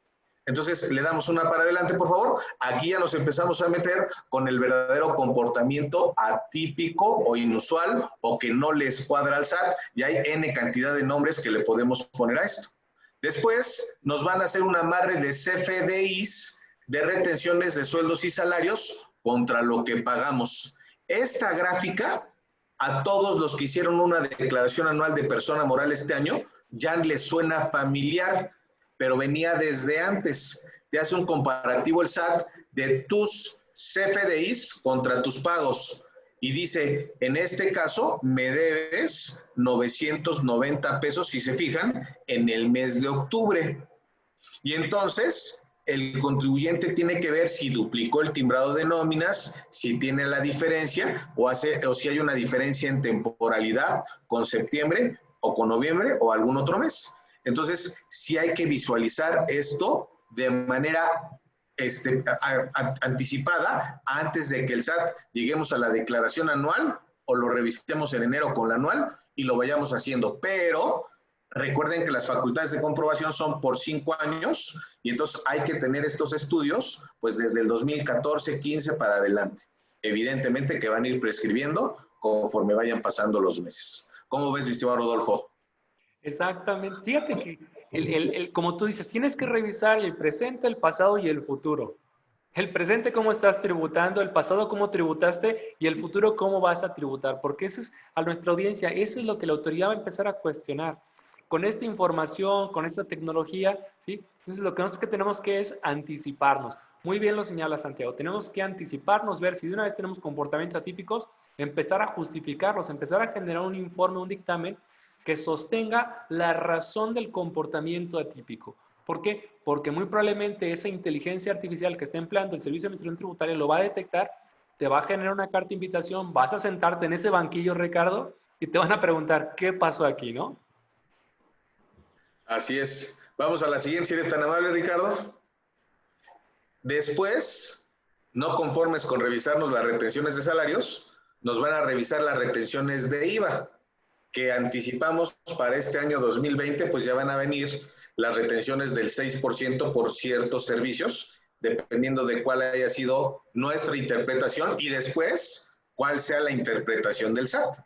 Entonces, le damos una para adelante, por favor. Aquí ya nos empezamos a meter con el verdadero comportamiento atípico o inusual o que no les cuadra al SAT. Y hay N cantidad de nombres que le podemos poner a esto. Después nos van a hacer un amarre de CFDIs, de retenciones de sueldos y salarios contra lo que pagamos. Esta gráfica, a todos los que hicieron una declaración anual de persona moral este año, ya les suena familiar, pero venía desde antes. Te hace un comparativo el SAT de tus CFDIs contra tus pagos. Y dice, en este caso, me debes 990 pesos, si se fijan, en el mes de octubre. Y entonces, el contribuyente tiene que ver si duplicó el timbrado de nóminas, si tiene la diferencia, o si hay una diferencia en temporalidad con septiembre, o con noviembre, o algún otro mes. Entonces, sí hay que visualizar esto de manera anticipada antes de que el SAT lleguemos a la declaración anual o lo revisemos en enero con la anual y lo vayamos haciendo. Pero recuerden que las facultades de comprobación son por 5 años y entonces hay que tener estos estudios pues desde el 2014, 15 para adelante. Evidentemente que van a ir prescribiendo conforme vayan pasando los meses. ¿Cómo ves, mi estimado Rodolfo? Exactamente. Fíjate que, como tú dices, tienes que revisar el presente, el pasado y el futuro. El presente, cómo estás tributando, el pasado, cómo tributaste y el futuro, cómo vas a tributar. Porque eso es a nuestra audiencia, eso es lo que la autoridad va a empezar a cuestionar. Con esta información, con esta tecnología, ¿sí? Entonces, lo que nosotros tenemos que es anticiparnos. Muy bien lo señala Santiago. Tenemos que anticiparnos, ver si de una vez tenemos comportamientos atípicos, empezar a justificarlos, empezar a generar un informe, un dictamen que sostenga la razón del comportamiento atípico. ¿Por qué? Porque muy probablemente esa inteligencia artificial que está empleando el Servicio de Administración Tributaria lo va a detectar, te va a generar una carta de invitación, vas a sentarte en ese banquillo, Ricardo, y te van a preguntar, ¿qué pasó aquí, no? Así es. Vamos a la siguiente, si eres tan amable, Ricardo. Después, no conformes con revisarnos las retenciones de salarios, nos van a revisar las retenciones de IVA, que anticipamos para este año 2020, pues ya van a venir las retenciones del 6% por ciertos servicios, dependiendo de cuál haya sido nuestra interpretación y después cuál sea la interpretación del SAT.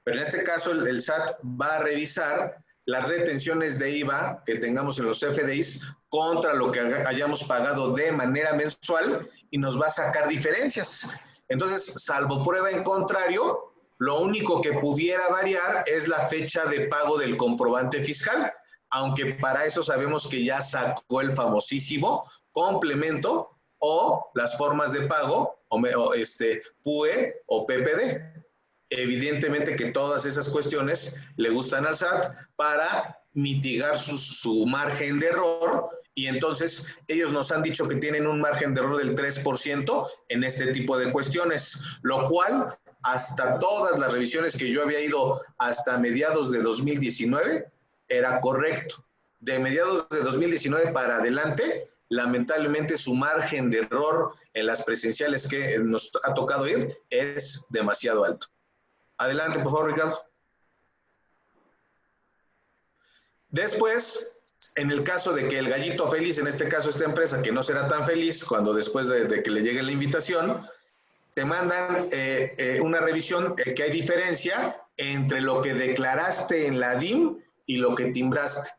Pero en este caso el SAT va a revisar las retenciones de IVA que tengamos en los FDIs contra lo que hayamos pagado de manera mensual y nos va a sacar diferencias. Entonces, salvo prueba en contrario, lo único que pudiera variar es la fecha de pago del comprobante fiscal, aunque para eso sabemos que ya sacó el famosísimo complemento o las formas de pago, PUE o PPD. Evidentemente que todas esas cuestiones le gustan al SAT para mitigar su margen de error y entonces ellos nos han dicho que tienen un margen de error del 3% en este tipo de cuestiones, lo cual hasta todas las revisiones que yo había ido hasta mediados de 2019 era correcto. De mediados de 2019 para adelante, lamentablemente su margen de error en las presenciales que nos ha tocado ir es demasiado alto. Adelante, por favor, Ricardo. Después, en el caso de que el gallito feliz, en este caso esta empresa, que no será tan feliz cuando después de que le llegue la invitación, te mandan una revisión que hay diferencia entre lo que declaraste en la DIM y lo que timbraste.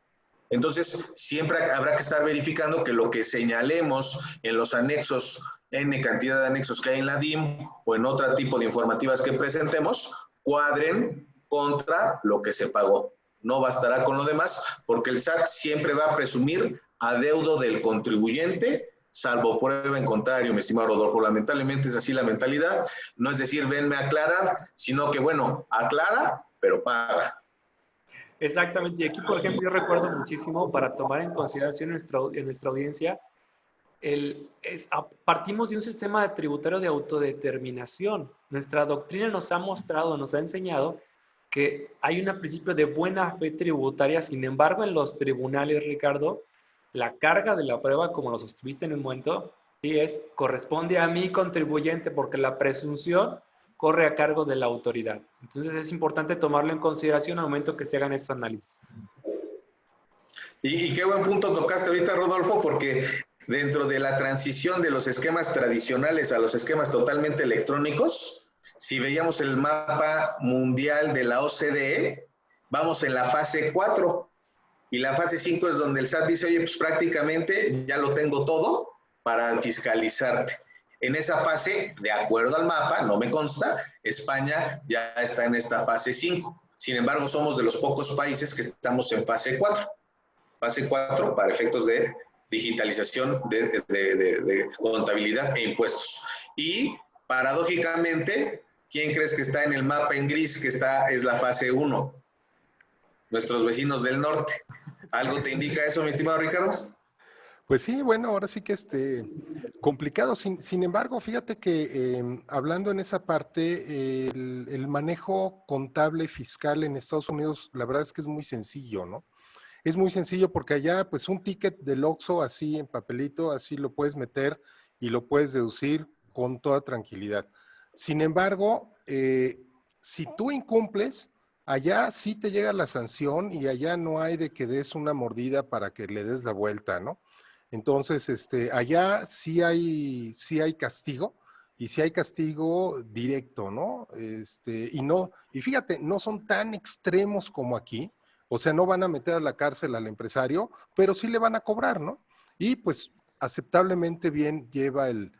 Entonces, siempre habrá que estar verificando que lo que señalemos en los anexos, N cantidad de anexos que hay en la DIM o en otro tipo de informativas que presentemos, cuadren contra lo que se pagó. No bastará con lo demás, porque el SAT siempre va a presumir adeudo del contribuyente, salvo prueba en contrario, mi estimado Rodolfo. Lamentablemente es así la mentalidad. No es decir, venme a aclarar, sino que, bueno, aclara, pero paga. Exactamente. Y aquí, por ejemplo, yo recuerdo muchísimo para tomar en consideración en nuestra audiencia, partimos de un sistema tributario de autodeterminación. Nuestra doctrina nos ha mostrado, nos ha enseñado que hay un principio de buena fe tributaria. Sin embargo, en los tribunales, Ricardo, la carga de la prueba, como lo sostuviste en un momento, sí corresponde a mi contribuyente porque la presunción corre a cargo de la autoridad. Entonces es importante tomarlo en consideración al momento que se hagan estos análisis. Y qué buen punto tocaste ahorita, Rodolfo, porque dentro de la transición de los esquemas tradicionales a los esquemas totalmente electrónicos, si veíamos el mapa mundial de la OCDE, vamos en la fase 4 y la fase 5 es donde el SAT dice, oye, pues prácticamente ya lo tengo todo para fiscalizarte. En esa fase, de acuerdo al mapa, no me consta, España ya está en esta fase 5. Sin embargo, somos de los pocos países que estamos en fase 4. Fase 4 para efectos de digitalización de contabilidad e impuestos. Y, paradójicamente, ¿quién crees que está en el mapa en gris que es la fase 1? Nuestros vecinos del norte. ¿Algo te indica eso, mi estimado Ricardo? Pues sí, bueno, ahora sí que complicado. Sin embargo, fíjate que hablando en esa parte, el manejo contable fiscal en Estados Unidos, la verdad es que es muy sencillo, ¿no? es muy sencillo porque allá pues un ticket del Oxxo así en papelito, así lo puedes meter y lo puedes deducir con toda tranquilidad. Sin embargo, si tú incumples, allá sí te llega la sanción y allá no hay de que des una mordida para que le des la vuelta, ¿no? Entonces, allá sí hay castigo y sí hay castigo directo, ¿no? Y fíjate, no son tan extremos como aquí, o sea, no van a meter a la cárcel al empresario, pero sí le van a cobrar, ¿no? Y pues aceptablemente bien lleva el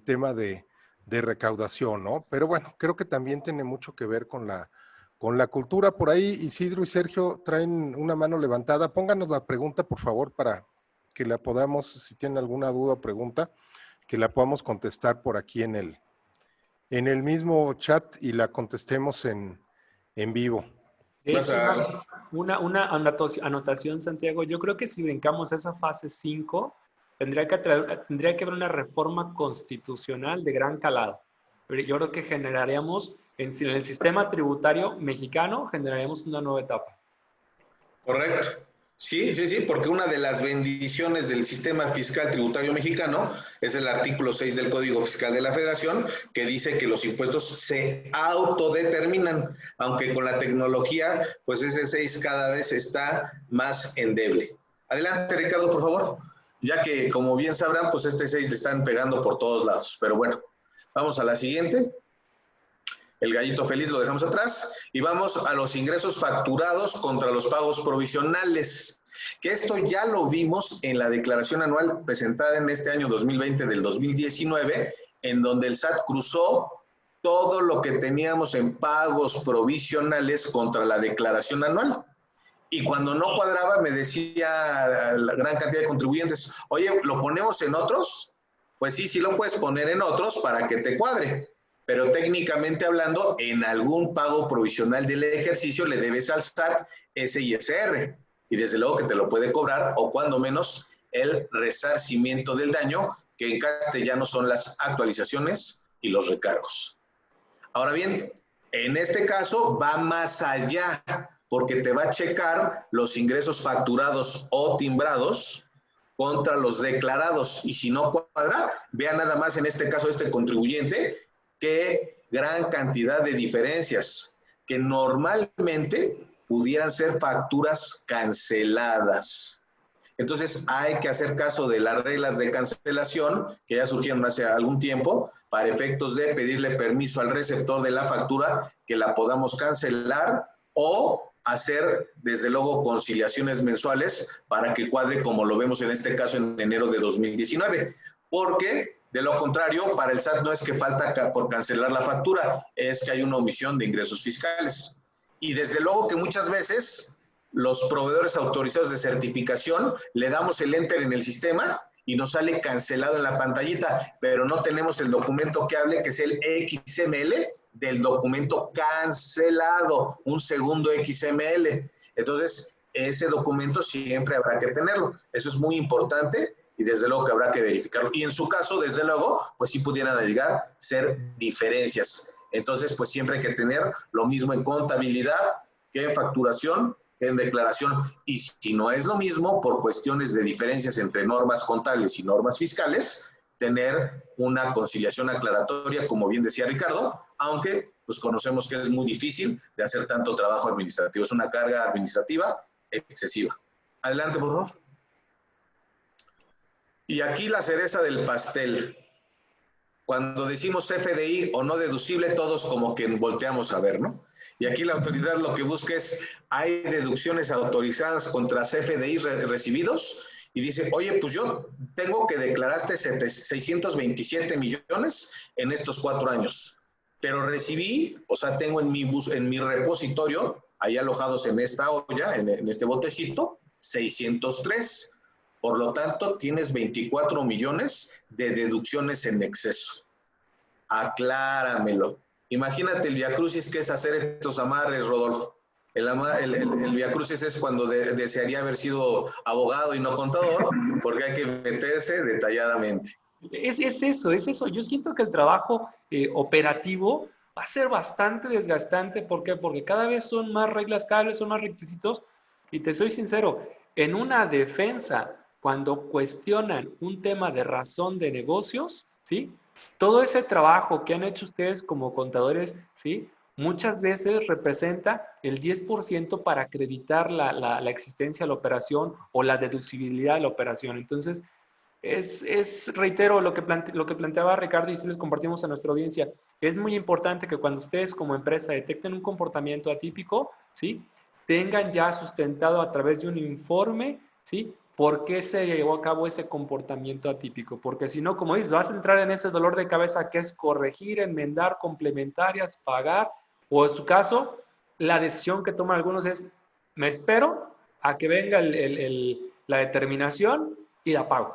tema de recaudación, ¿no? Pero bueno, creo que también tiene mucho que ver con la cultura. Por ahí Isidro y Sergio traen una mano levantada. Pónganos la pregunta, por favor, para que la podamos, si tienen alguna duda o pregunta, que la podamos contestar por aquí en el mismo chat y la contestemos en vivo. De Vas hecho, a, una anotación, Santiago, yo creo que si brincamos esa fase 5, tendría que haber una reforma constitucional de gran calado. Pero yo creo que generaríamos, en el sistema tributario mexicano, generaríamos una nueva etapa. correcto. Sí, sí, sí, porque una de las bendiciones del sistema fiscal tributario mexicano es el artículo 6 del Código Fiscal de la Federación, que dice que los impuestos se autodeterminan, aunque con la tecnología, pues ese 6 cada vez está más endeble. Adelante, Ricardo, por favor, ya que como bien sabrán, pues este 6 le están pegando por todos lados, pero bueno, vamos a la siguiente. El gallito feliz lo dejamos atrás y vamos a los ingresos facturados contra los pagos provisionales, que esto ya lo vimos en la declaración anual presentada en este año 2020 del 2019, en donde el SAT cruzó todo lo que teníamos en pagos provisionales contra la declaración anual. Y cuando no cuadraba, me decía la gran cantidad de contribuyentes, oye, ¿lo ponemos en otros? Pues sí, sí lo puedes poner en otros para que te cuadre. Pero técnicamente hablando, en algún pago provisional del ejercicio le debes al SAT ese ISR. Y desde luego que te lo puede cobrar, o cuando menos el resarcimiento del daño, que en castellano son las actualizaciones y los recargos. Ahora bien, en este caso va más allá, porque te va a checar los ingresos facturados o timbrados contra los declarados. Y si no cuadra, vea nada más en este caso este contribuyente, qué gran cantidad de diferencias que normalmente pudieran ser facturas canceladas. Entonces hay que hacer caso de las reglas de cancelación que ya surgieron hace algún tiempo para efectos de pedirle permiso al receptor de la factura que la podamos cancelar o hacer desde luego conciliaciones mensuales para que cuadre como lo vemos en este caso en enero de 2019. Porque de lo contrario, para el SAT no es que falta por cancelar la factura, es que hay una omisión de ingresos fiscales. Y desde luego que muchas veces los proveedores autorizados de certificación le damos el enter en el sistema y nos sale cancelado en la pantallita, pero no tenemos el documento que hable, que es el XML del documento cancelado, un segundo XML. Entonces, ese documento siempre habrá que tenerlo. Eso es muy importante y desde luego que habrá que verificarlo. Y en su caso, desde luego, pues sí pudieran llegar a ser diferencias. Entonces, pues siempre hay que tener lo mismo en contabilidad que en facturación, que en declaración. Y si no es lo mismo, por cuestiones de diferencias entre normas contables y normas fiscales, tener una conciliación aclaratoria, como bien decía Ricardo, aunque pues conocemos que es muy difícil de hacer tanto trabajo administrativo. Es una carga administrativa excesiva. Adelante, por favor. Y aquí la cereza del pastel. Cuando decimos FDI o no deducible, todos como que volteamos a ver, ¿no? Y aquí la autoridad lo que busca es, hay deducciones autorizadas contra CFDI recibidos y dice, oye, pues yo tengo que declaraste 627 millones en estos 4 años, pero recibí, o sea, tengo en mi repositorio, ahí alojados en esta olla, en este botecito, 603. Por lo tanto, tienes 24 millones de deducciones en exceso. Acláramelo. Imagínate el viacrucis que es hacer estos amarres, Rodolfo. El viacrucis es cuando desearía haber sido abogado y no contador, porque hay que meterse detalladamente. Es eso, es eso. Yo siento que el trabajo operativo va a ser bastante desgastante. ¿Por qué? Porque cada vez son más reglas, cada vez son más requisitos. Y te soy sincero, en una defensa, cuando cuestionan un tema de razón de negocios, ¿sí? Todo ese trabajo que han hecho ustedes como contadores, ¿sí? Muchas veces representa el 10% para acreditar la existencia de la operación o la deducibilidad de la operación. Entonces, reitero lo que planteaba Ricardo y si les compartimos a nuestra audiencia, es muy importante que cuando ustedes como empresa detecten un comportamiento atípico, ¿sí? Tengan ya sustentado a través de un informe, ¿sí? ¿Por qué se llevó a cabo ese comportamiento atípico? Porque si no, como dices, vas a entrar en ese dolor de cabeza que es corregir, enmendar, complementarias, pagar, o en su caso, la decisión que toman algunos es, me espero a que venga la determinación y la pago.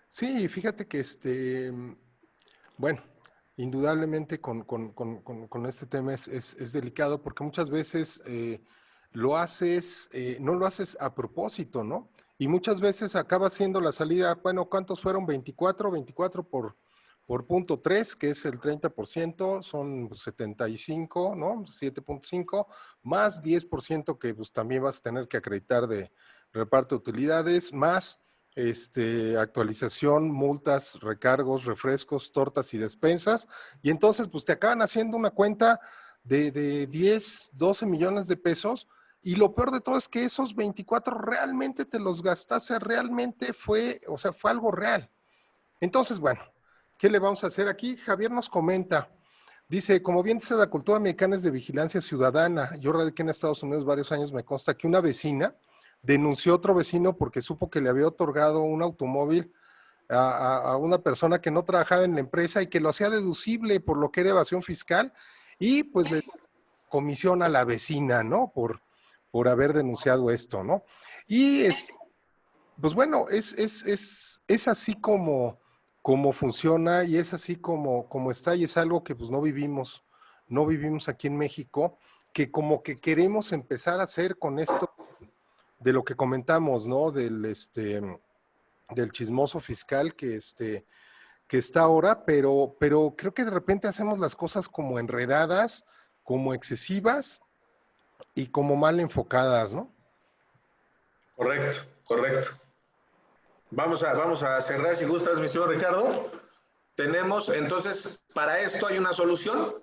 Sí, fíjate que bueno, indudablemente con este tema es delicado porque muchas veces lo haces, no lo haces a propósito, ¿no? Y muchas veces acaba siendo la salida, bueno, ¿cuántos fueron? 24 por punto 3, que es el 30%, son 75, ¿no? 7.5, más 10% que pues, también vas a tener que acreditar de reparto de utilidades, más actualización, multas, recargos, refrescos, tortas y despensas. Y entonces, pues te acaban haciendo una cuenta de 10, 12 millones de pesos. Y lo peor de todo es que esos 24 realmente te los gastaste, realmente fue, o sea, fue algo real. Entonces, bueno, ¿qué le vamos a hacer aquí? Javier nos comenta, dice, como bien dice, la cultura mexicana es de vigilancia ciudadana. Yo radiqué en Estados Unidos varios años, me consta que una vecina denunció a otro vecino porque supo que le había otorgado un automóvil a una persona que no trabajaba en la empresa y que lo hacía deducible por lo que era evasión fiscal y pues le comisiona a la vecina, ¿no? Por haber denunciado esto, ¿no? Y pues bueno, es así como funciona y es así como está y es algo que pues no vivimos aquí en México, que como que queremos empezar a hacer con esto de lo que comentamos, ¿no? Del chismoso fiscal que está ahora, pero creo que de repente hacemos las cosas como enredadas, como excesivas y como mal enfocadas, ¿no? Correcto, correcto. Vamos a cerrar si gustas, mi señor Ricardo. Tenemos, entonces, para esto hay una solución.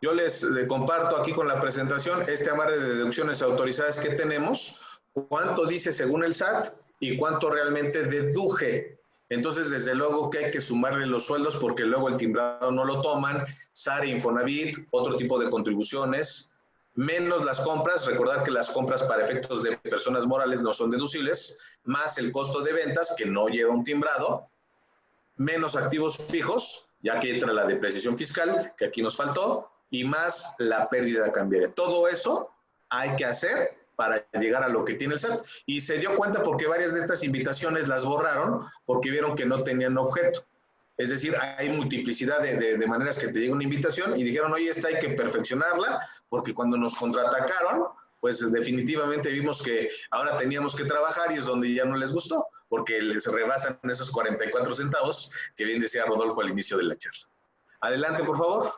Yo les comparto aquí con la presentación este amarre de deducciones autorizadas que tenemos, cuánto dice según el SAT y cuánto realmente deduje. Entonces, desde luego que hay que sumarle los sueldos porque luego el timbrado no lo toman, SAR, Infonavit, otro tipo de contribuciones, menos las compras, recordar que las compras para efectos de personas morales no son deducibles, más el costo de ventas que no lleva un timbrado, menos activos fijos, ya que entra la depreciación fiscal, que aquí nos faltó, y más la pérdida cambiaria. Todo eso hay que hacer para llegar a lo que tiene el SAT. Y se dio cuenta porque varias de estas invitaciones las borraron porque vieron que no tenían objeto. Es decir, hay multiplicidad de maneras que te llega una invitación y dijeron, oye, esta hay que perfeccionarla, porque cuando nos contraatacaron, pues definitivamente vimos que ahora teníamos que trabajar y es donde ya no les gustó, porque les rebasan esos 44 centavos que bien decía Rodolfo al inicio de la charla. Adelante, por favor.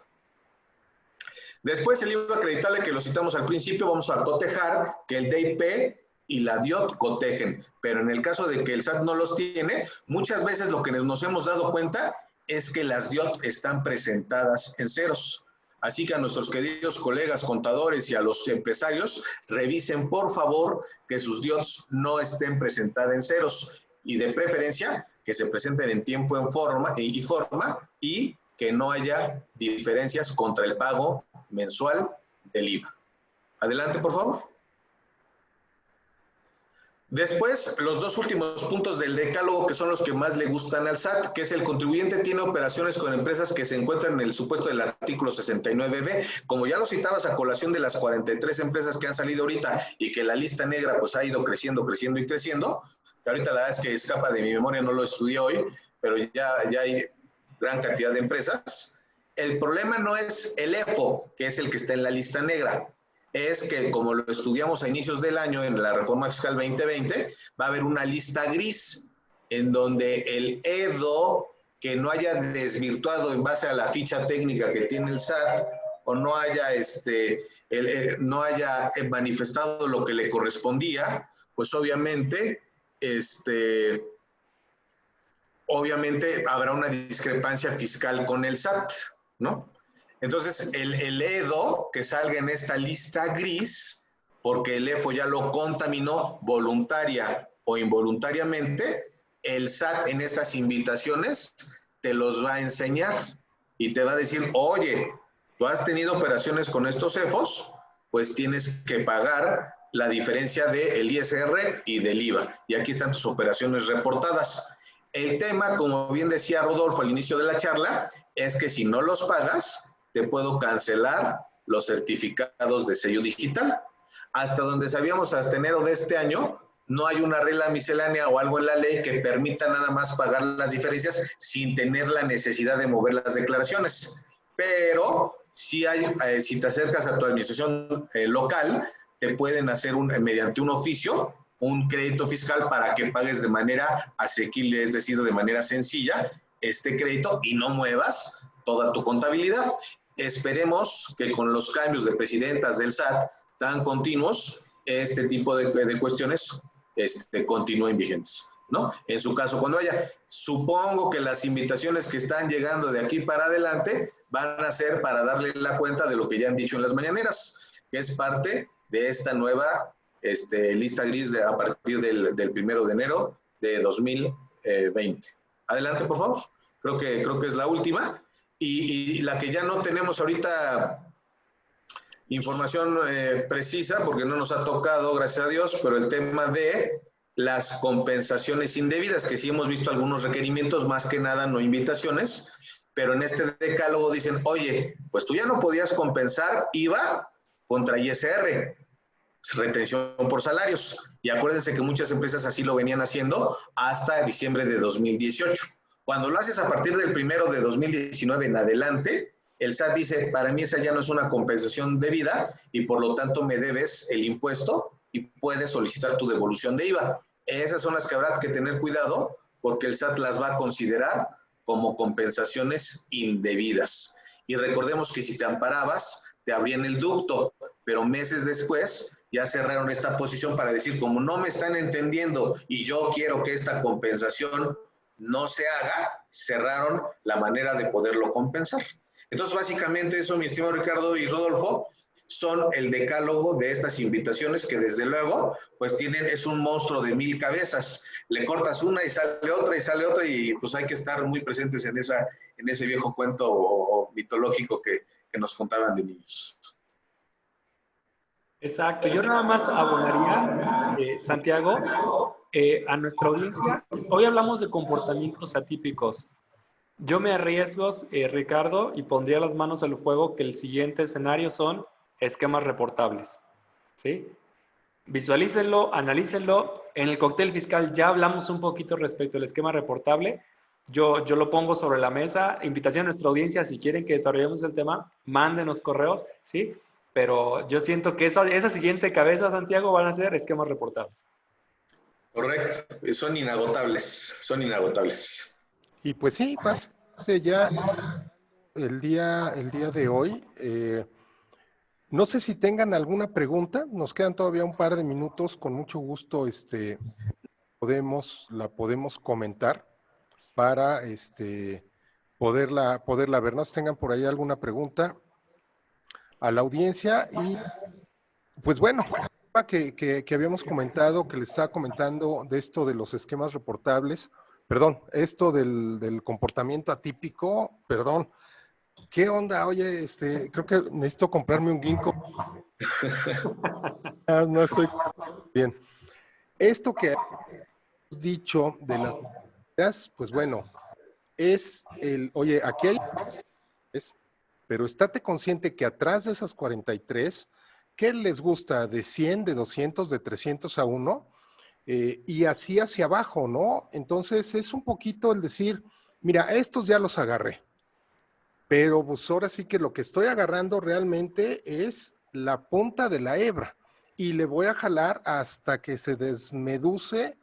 Después el IVA acreditable que lo citamos al principio, vamos a cotejar que el DIP y la DIOT cotejen, pero en el caso de que el SAT no los tiene, muchas veces lo que nos hemos dado cuenta es que las DIOT están presentadas en ceros. Así que a nuestros queridos colegas contadores y a los empresarios, revisen por favor que sus DIOTs no estén presentadas en ceros y de preferencia que se presenten en tiempo y forma y que no haya diferencias contra el pago mensual del IVA. Adelante, por favor. Después, los dos últimos puntos del decálogo que son los que más le gustan al SAT, que es el contribuyente tiene operaciones con empresas que se encuentran en el supuesto del artículo 69B. Como ya lo citabas a colación de las 43 empresas que han salido ahorita y que la lista negra pues ha ido creciendo, creciendo y creciendo, que ahorita la verdad es que escapa de mi memoria, no lo estudié hoy, pero ya hay gran cantidad de empresas. El problema no es el EFO, que es el que está en la lista negra. Es que, como lo estudiamos a inicios del año en la Reforma Fiscal 2020, va a haber una lista gris en donde el EDO que no haya desvirtuado en base a la ficha técnica que tiene el SAT o no haya, no haya manifestado lo que le correspondía, pues obviamente habrá una discrepancia fiscal con el SAT, ¿no? Entonces, el EDO que salga en esta lista gris, porque el EFO ya lo contaminó voluntaria o involuntariamente, el SAT en estas invitaciones te los va a enseñar y te va a decir, oye, tú has tenido operaciones con estos EFOs, pues tienes que pagar la diferencia del ISR y del IVA. Y aquí están tus operaciones reportadas. El tema, como bien decía Rodolfo al inicio de la charla, es que si no los pagas, te puedo cancelar los certificados de sello digital. Hasta donde sabíamos, hasta enero de este año, no hay una regla miscelánea o algo en la ley que permita nada más pagar las diferencias sin tener la necesidad de mover las declaraciones. Pero si te acercas a tu administración local, te pueden hacer mediante un oficio un crédito fiscal para que pagues de manera asequible, es decir, de manera sencilla, este crédito y no muevas toda tu contabilidad. Esperemos que con los cambios de presidentas del SAT tan continuos, este tipo de cuestiones continúen vigentes, ¿no? En su caso, cuando haya, supongo que las invitaciones que están llegando de aquí para adelante van a ser para darle la cuenta de lo que ya han dicho en las mañaneras, que es parte de esta nueva lista gris a partir del 1 de enero de 2020. Adelante, por favor. Creo que es la última. Y la que ya no tenemos ahorita información precisa, porque no nos ha tocado, gracias a Dios, pero el tema de las compensaciones indebidas, que sí hemos visto algunos requerimientos, más que nada no invitaciones, pero en este decálogo dicen, oye, pues tú ya no podías compensar IVA contra ISR, retención por salarios. Y acuérdense que muchas empresas así lo venían haciendo hasta diciembre de 2018. Cuando lo haces a partir del 1 de 2019 en adelante, el SAT dice, para mí esa ya no es una compensación debida y por lo tanto me debes el impuesto y puedes solicitar tu devolución de IVA. Esas son las que habrá que tener cuidado porque el SAT las va a considerar como compensaciones indebidas. Y recordemos que si te amparabas, te abrían el ducto, pero meses después ya cerraron esta posición para decir, como no me están entendiendo y yo quiero que esta compensación no se haga, cerraron la manera de poderlo compensar. Entonces, básicamente eso, mi estimado Ricardo y Rodolfo, son el decálogo de estas invitaciones que desde luego, pues es un monstruo de 1000 cabezas. Le cortas una y sale otra y pues hay que estar muy presentes en ese viejo cuento o mitológico que nos contaban de niños. Exacto. Yo nada más abonaría, Santiago, a nuestra audiencia. Hoy hablamos de comportamientos atípicos. Yo me arriesgo, Ricardo, y pondría las manos al fuego que el siguiente escenario son esquemas reportables. ¿Sí? Visualícenlo, analícenlo. En el cóctel fiscal ya hablamos un poquito respecto al esquema reportable. Yo lo pongo sobre la mesa. Invitación a nuestra audiencia, si quieren que desarrollemos el tema, mándenos correos, ¿sí? Pero yo siento que esa siguiente cabeza, Santiago, van a ser esquemas reportables. Correcto, son inagotables, son inagotables. Y pues sí, básicamente ya el día de hoy. No sé si tengan alguna pregunta, nos quedan todavía un par de minutos, con mucho gusto la podemos comentar para poderla ver. No sé si tengan por ahí alguna pregunta a la audiencia. Y pues bueno, que habíamos comentado, que les estaba comentando de esto de los esquemas reportables, perdón, esto del comportamiento atípico, perdón. ¿Qué onda? Oye, creo que necesito comprarme un ginkgo. No estoy bien. Esto que has dicho de las ideas, pues bueno, oye, aquí hay, pero estate consciente que atrás de esas 43, ¿qué les gusta? ¿De 100, de 200, de 300 a 1? Y así hacia abajo, ¿no? Entonces es un poquito el decir, mira, estos ya los agarré. Pero pues ahora sí que lo que estoy agarrando realmente es la punta de la hebra y le voy a jalar hasta que se desmeduce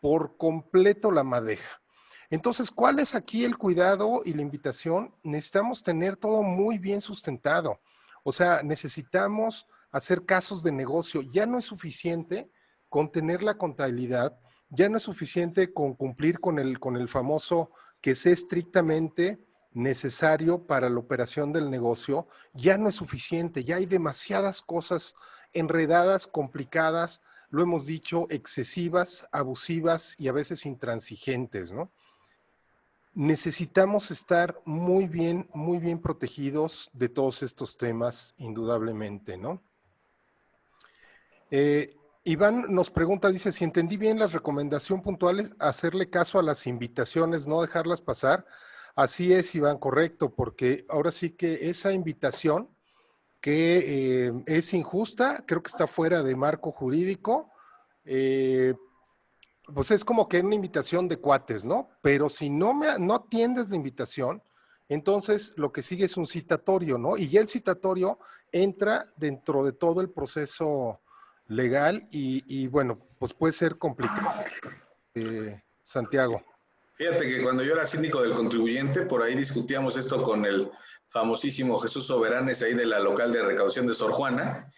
por completo la madeja. Entonces, ¿cuál es aquí el cuidado y la invitación? Necesitamos tener todo muy bien sustentado. O sea, necesitamos hacer casos de negocio. Ya no es suficiente con tener la contabilidad. Ya no es suficiente con cumplir con el famoso que sea estrictamente necesario para la operación del negocio. Ya no es suficiente, ya hay demasiadas cosas enredadas, complicadas, lo hemos dicho, excesivas, abusivas y a veces intransigentes, ¿no? Necesitamos estar muy bien protegidos de todos estos temas, indudablemente, ¿no? Iván nos pregunta, dice, si entendí bien las recomendaciones puntuales, hacerle caso a las invitaciones, no dejarlas pasar. Así es, Iván, correcto, porque ahora sí que esa invitación que es injusta, creo que está fuera de marco jurídico, pues es como que una invitación de cuates, ¿no? Pero si no atiendes la invitación, entonces lo que sigue es un citatorio, ¿no? Y ya el citatorio entra dentro de todo el proceso legal y bueno, pues puede ser complicado, Santiago. Fíjate que cuando yo era síndico del contribuyente, por ahí discutíamos esto con el famosísimo Jesús Soberanes ahí de la local de recaudación de Sor Juana.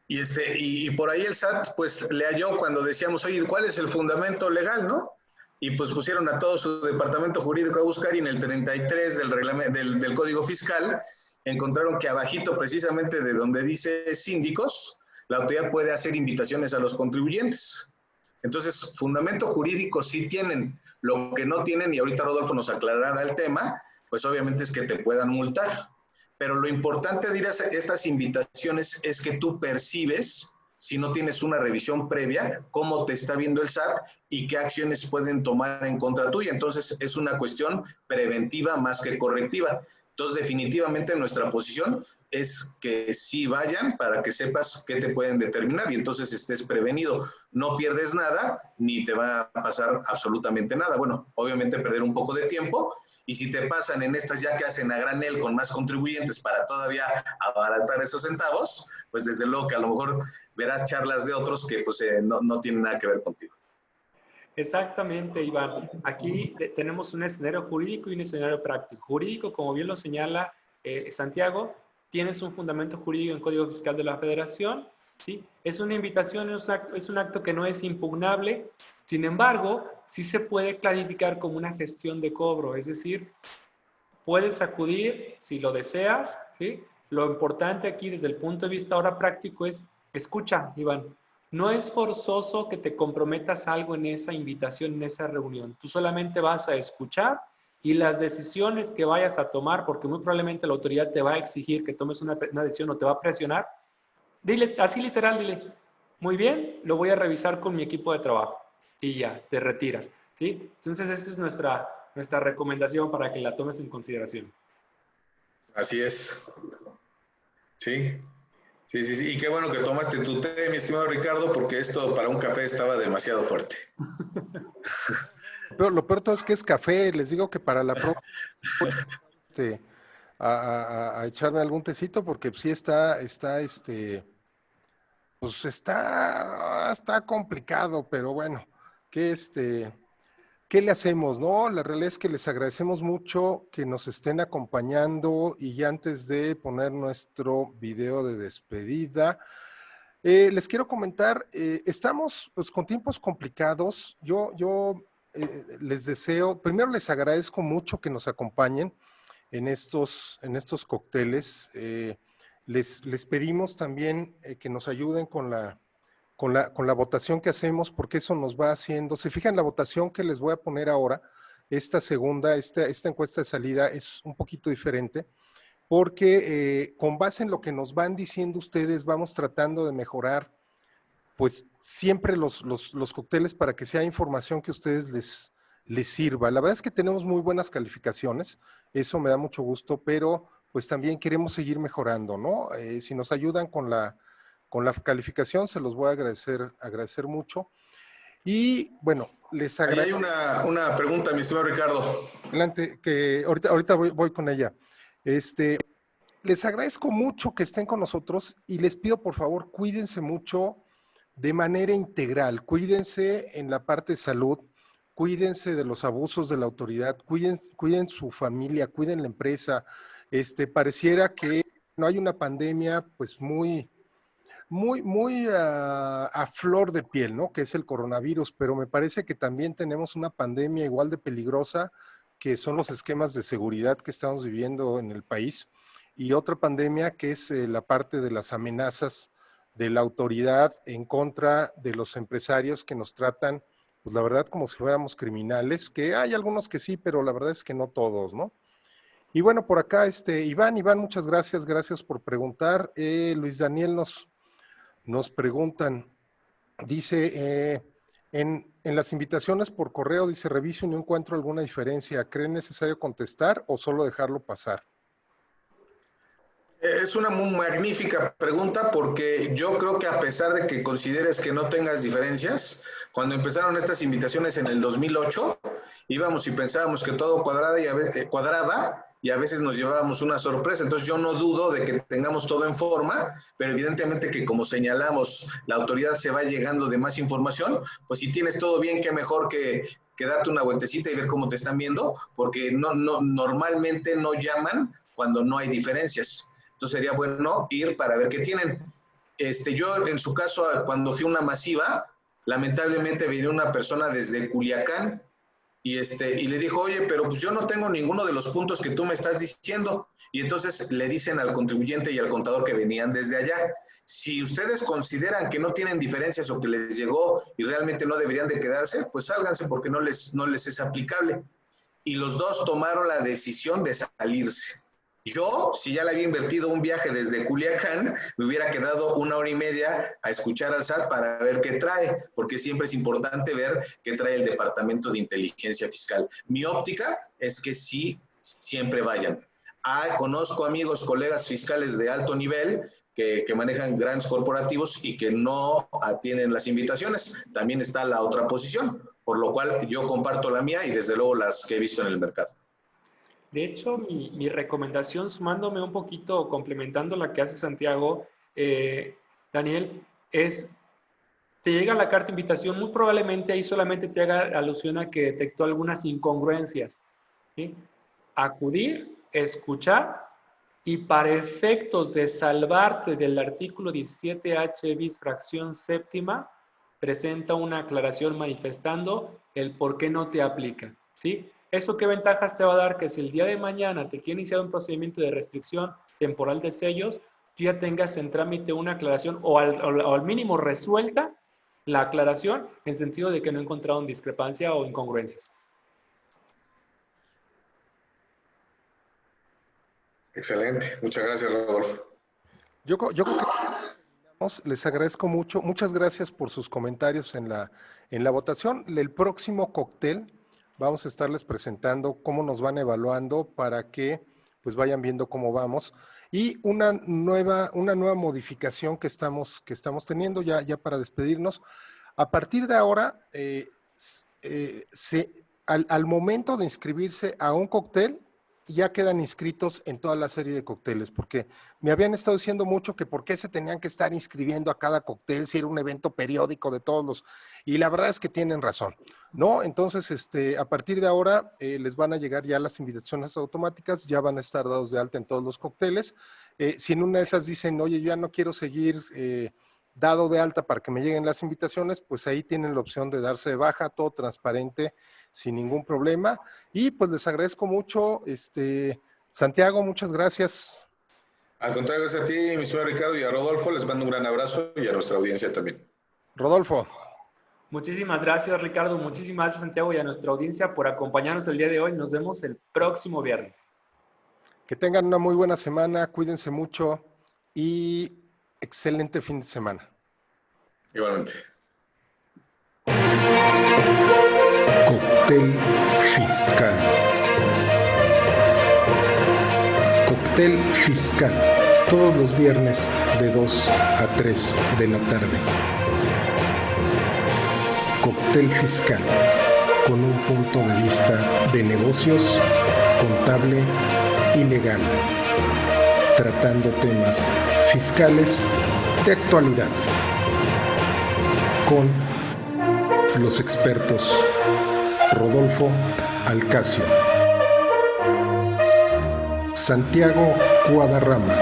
Y por ahí el SAT pues le halló cuando decíamos, oye, ¿cuál es el fundamento legal, no? Y pues pusieron a todo su departamento jurídico a buscar y en el 33 del Código Fiscal encontraron que abajito precisamente de donde dice síndicos, la autoridad puede hacer invitaciones a los contribuyentes. Entonces, fundamento jurídico sí tienen. Lo que no tienen, y ahorita Rodolfo nos aclarará el tema, pues obviamente es que te puedan multar. Pero lo importante de ir a estas invitaciones es que tú percibes, si no tienes una revisión previa, cómo te está viendo el SAT y qué acciones pueden tomar en contra tuya. Entonces, es una cuestión preventiva más que correctiva. Entonces, definitivamente nuestra posición es que sí vayan para que sepas qué te pueden determinar y entonces estés prevenido. No pierdes nada, ni te va a pasar absolutamente nada. Bueno, obviamente perder un poco de tiempo, y si te pasan en estas ya que hacen a granel con más contribuyentes para todavía abaratar esos centavos, pues desde luego que a lo mejor verás charlas de otros que pues no tienen nada que ver contigo. Exactamente, Iván. Aquí tenemos un escenario jurídico y un escenario práctico. Jurídico, como bien lo señala Santiago, tienes un fundamento jurídico en el Código Fiscal de la Federación, ¿sí? Es una invitación, es un acto que no es impugnable. Sin embargo, sí se puede clarificar como una gestión de cobro, es decir, puedes acudir si lo deseas, ¿sí? Lo importante aquí desde el punto de vista ahora práctico es, escucha, Iván, no es forzoso que te comprometas algo en esa invitación, en esa reunión. Tú solamente vas a escuchar y las decisiones que vayas a tomar, porque muy probablemente la autoridad te va a exigir que tomes una decisión o te va a presionar, dile, así literal, dile, muy bien, lo voy a revisar con mi equipo de trabajo y ya, te retiras, ¿sí? Entonces, esta es nuestra recomendación para que la tomes en consideración. Así es. Sí. Sí, sí, sí. Y qué bueno que tomaste tu té, mi estimado Ricardo, porque esto para un café estaba demasiado fuerte. Pero lo peor todo es que es café. Les digo que para la próxima a echarme algún tecito porque sí pues está complicado, pero bueno, que ¿qué le hacemos, no? La realidad es que les agradecemos mucho que nos estén acompañando y ya antes de poner nuestro video de despedida, les quiero comentar, estamos pues con tiempos complicados. Yo les deseo, primero les agradezco mucho que nos acompañen en estos cócteles. Les pedimos también que nos ayuden con la votación que hacemos, porque eso nos va haciendo. Se fijan, la votación que les voy a poner ahora, esta encuesta de salida es un poquito diferente, porque con base en lo que nos van diciendo ustedes, vamos tratando de mejorar, pues siempre los cócteles para que sea información que a ustedes les sirva. La verdad es que tenemos muy buenas calificaciones, eso me da mucho gusto, pero pues también queremos seguir mejorando, ¿no? Si nos ayudan con la calificación, se los voy a agradecer mucho. Y bueno, les Ahí agradezco. hay una pregunta, mi estimado Ricardo. Adelante, que ahorita voy con ella. Les agradezco mucho que estén con nosotros y les pido por favor, cuídense mucho de manera integral, cuídense en la parte de salud, cuídense de los abusos de la autoridad, cuiden su familia, cuiden la empresa. Pareciera que no hay una pandemia pues muy muy a flor de piel, ¿no? Que es el coronavirus, pero me parece que también tenemos una pandemia igual de peligrosa, que son los esquemas de seguridad que estamos viviendo en el país, y otra pandemia que es la parte de las amenazas de la autoridad en contra de los empresarios que nos tratan, pues la verdad, como si fuéramos criminales, que hay algunos que sí, pero la verdad es que no todos, ¿no? Y bueno, por acá, Iván, muchas gracias por preguntar. Luis Daniel nos preguntan, dice, en las invitaciones por correo, dice, reviso y no encuentro alguna diferencia. ¿Cree necesario contestar o solo dejarlo pasar? Es una muy magnífica pregunta porque yo creo que a pesar de que consideres que no tengas diferencias, cuando empezaron estas invitaciones en el 2008, íbamos y pensábamos que todo cuadraba y a veces nos llevábamos una sorpresa. Entonces yo no dudo de que tengamos todo en forma, pero evidentemente que como señalamos, la autoridad se va llegando de más información, pues si tienes todo bien, qué mejor que darte una vueltecita y ver cómo te están viendo, porque normalmente no llaman cuando no hay diferencias. Entonces sería bueno ir para ver qué tienen. Yo, en su caso, cuando fui a una masiva, lamentablemente venía una persona desde Culiacán y le dijo, oye, pero pues yo no tengo ninguno de los puntos que tú me estás diciendo. Y entonces le dicen al contribuyente y al contador que venían desde allá, si ustedes consideran que no tienen diferencias o que les llegó y realmente no deberían de quedarse, pues sálganse porque no les es aplicable. Y los dos tomaron la decisión de salirse. Yo, si ya le había invertido un viaje desde Culiacán, me hubiera quedado 1 hora y media a escuchar al SAT para ver qué trae, porque siempre es importante ver qué trae el Departamento de Inteligencia Fiscal. Mi óptica es que sí, siempre vayan. Conozco amigos, colegas fiscales de alto nivel que manejan grandes corporativos y que no atienden las invitaciones. También está la otra posición, por lo cual yo comparto la mía y desde luego las que he visto en el mercado. De hecho, mi recomendación, sumándome un poquito, complementando la que hace Santiago, Daniel, es, te llega la carta de invitación, muy probablemente ahí solamente te haga alusión a que detectó algunas incongruencias, ¿sí? Acudir, escuchar, y para efectos de salvarte del artículo 17H bis fracción séptima, presenta una aclaración manifestando el por qué no te aplica, ¿sí? ¿Eso qué ventajas te va a dar? Que si el día de mañana te quiere iniciar un procedimiento de restricción temporal de sellos, tú ya tengas en trámite una aclaración o al mínimo resuelta la aclaración en sentido de que no encontraron discrepancia o incongruencias. Excelente. Muchas gracias, Rodolfo. Yo creo que les agradezco mucho. Muchas gracias por sus comentarios en la votación. El próximo cóctel vamos a estarles presentando cómo nos van evaluando para que pues vayan viendo cómo vamos. Y una nueva modificación que estamos teniendo ya para despedirnos. A partir de ahora, al momento de inscribirse a un cóctel, ya quedan inscritos en toda la serie de cócteles, porque me habían estado diciendo mucho que por qué se tenían que estar inscribiendo a cada cóctel si era un evento periódico de todos los, y la verdad es que tienen razón, ¿no? Entonces, a partir de ahora les van a llegar ya las invitaciones automáticas, ya van a estar dados de alta en todos los cócteles. Si en una de esas dicen, oye, yo ya no quiero seguir dado de alta para que me lleguen las invitaciones, pues ahí tienen la opción de darse de baja, todo transparente, sin ningún problema. Y pues les agradezco mucho. Santiago, muchas gracias. Al contrario, gracias a ti, mi estimado Ricardo, y a Rodolfo. Les mando un gran abrazo y a nuestra audiencia también. Rodolfo. Muchísimas gracias, Ricardo. Muchísimas gracias, Santiago, y a nuestra audiencia por acompañarnos el día de hoy. Nos vemos el próximo viernes. Que tengan una muy buena semana, cuídense mucho y excelente fin de semana. Igualmente. Cóctel Fiscal. Cóctel Fiscal. Todos los viernes de 2 a 3 de la tarde. Cóctel Fiscal. Con un punto de vista de negocios, contable y legal. Tratando temas fiscales de actualidad. Con los expertos Rodolfo Alcacio, Santiago Guadarrama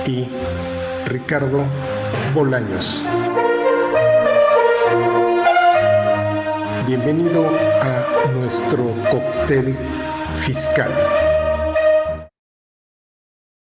y Ricardo Bolaños. Bienvenido a nuestro cóctel fiscal.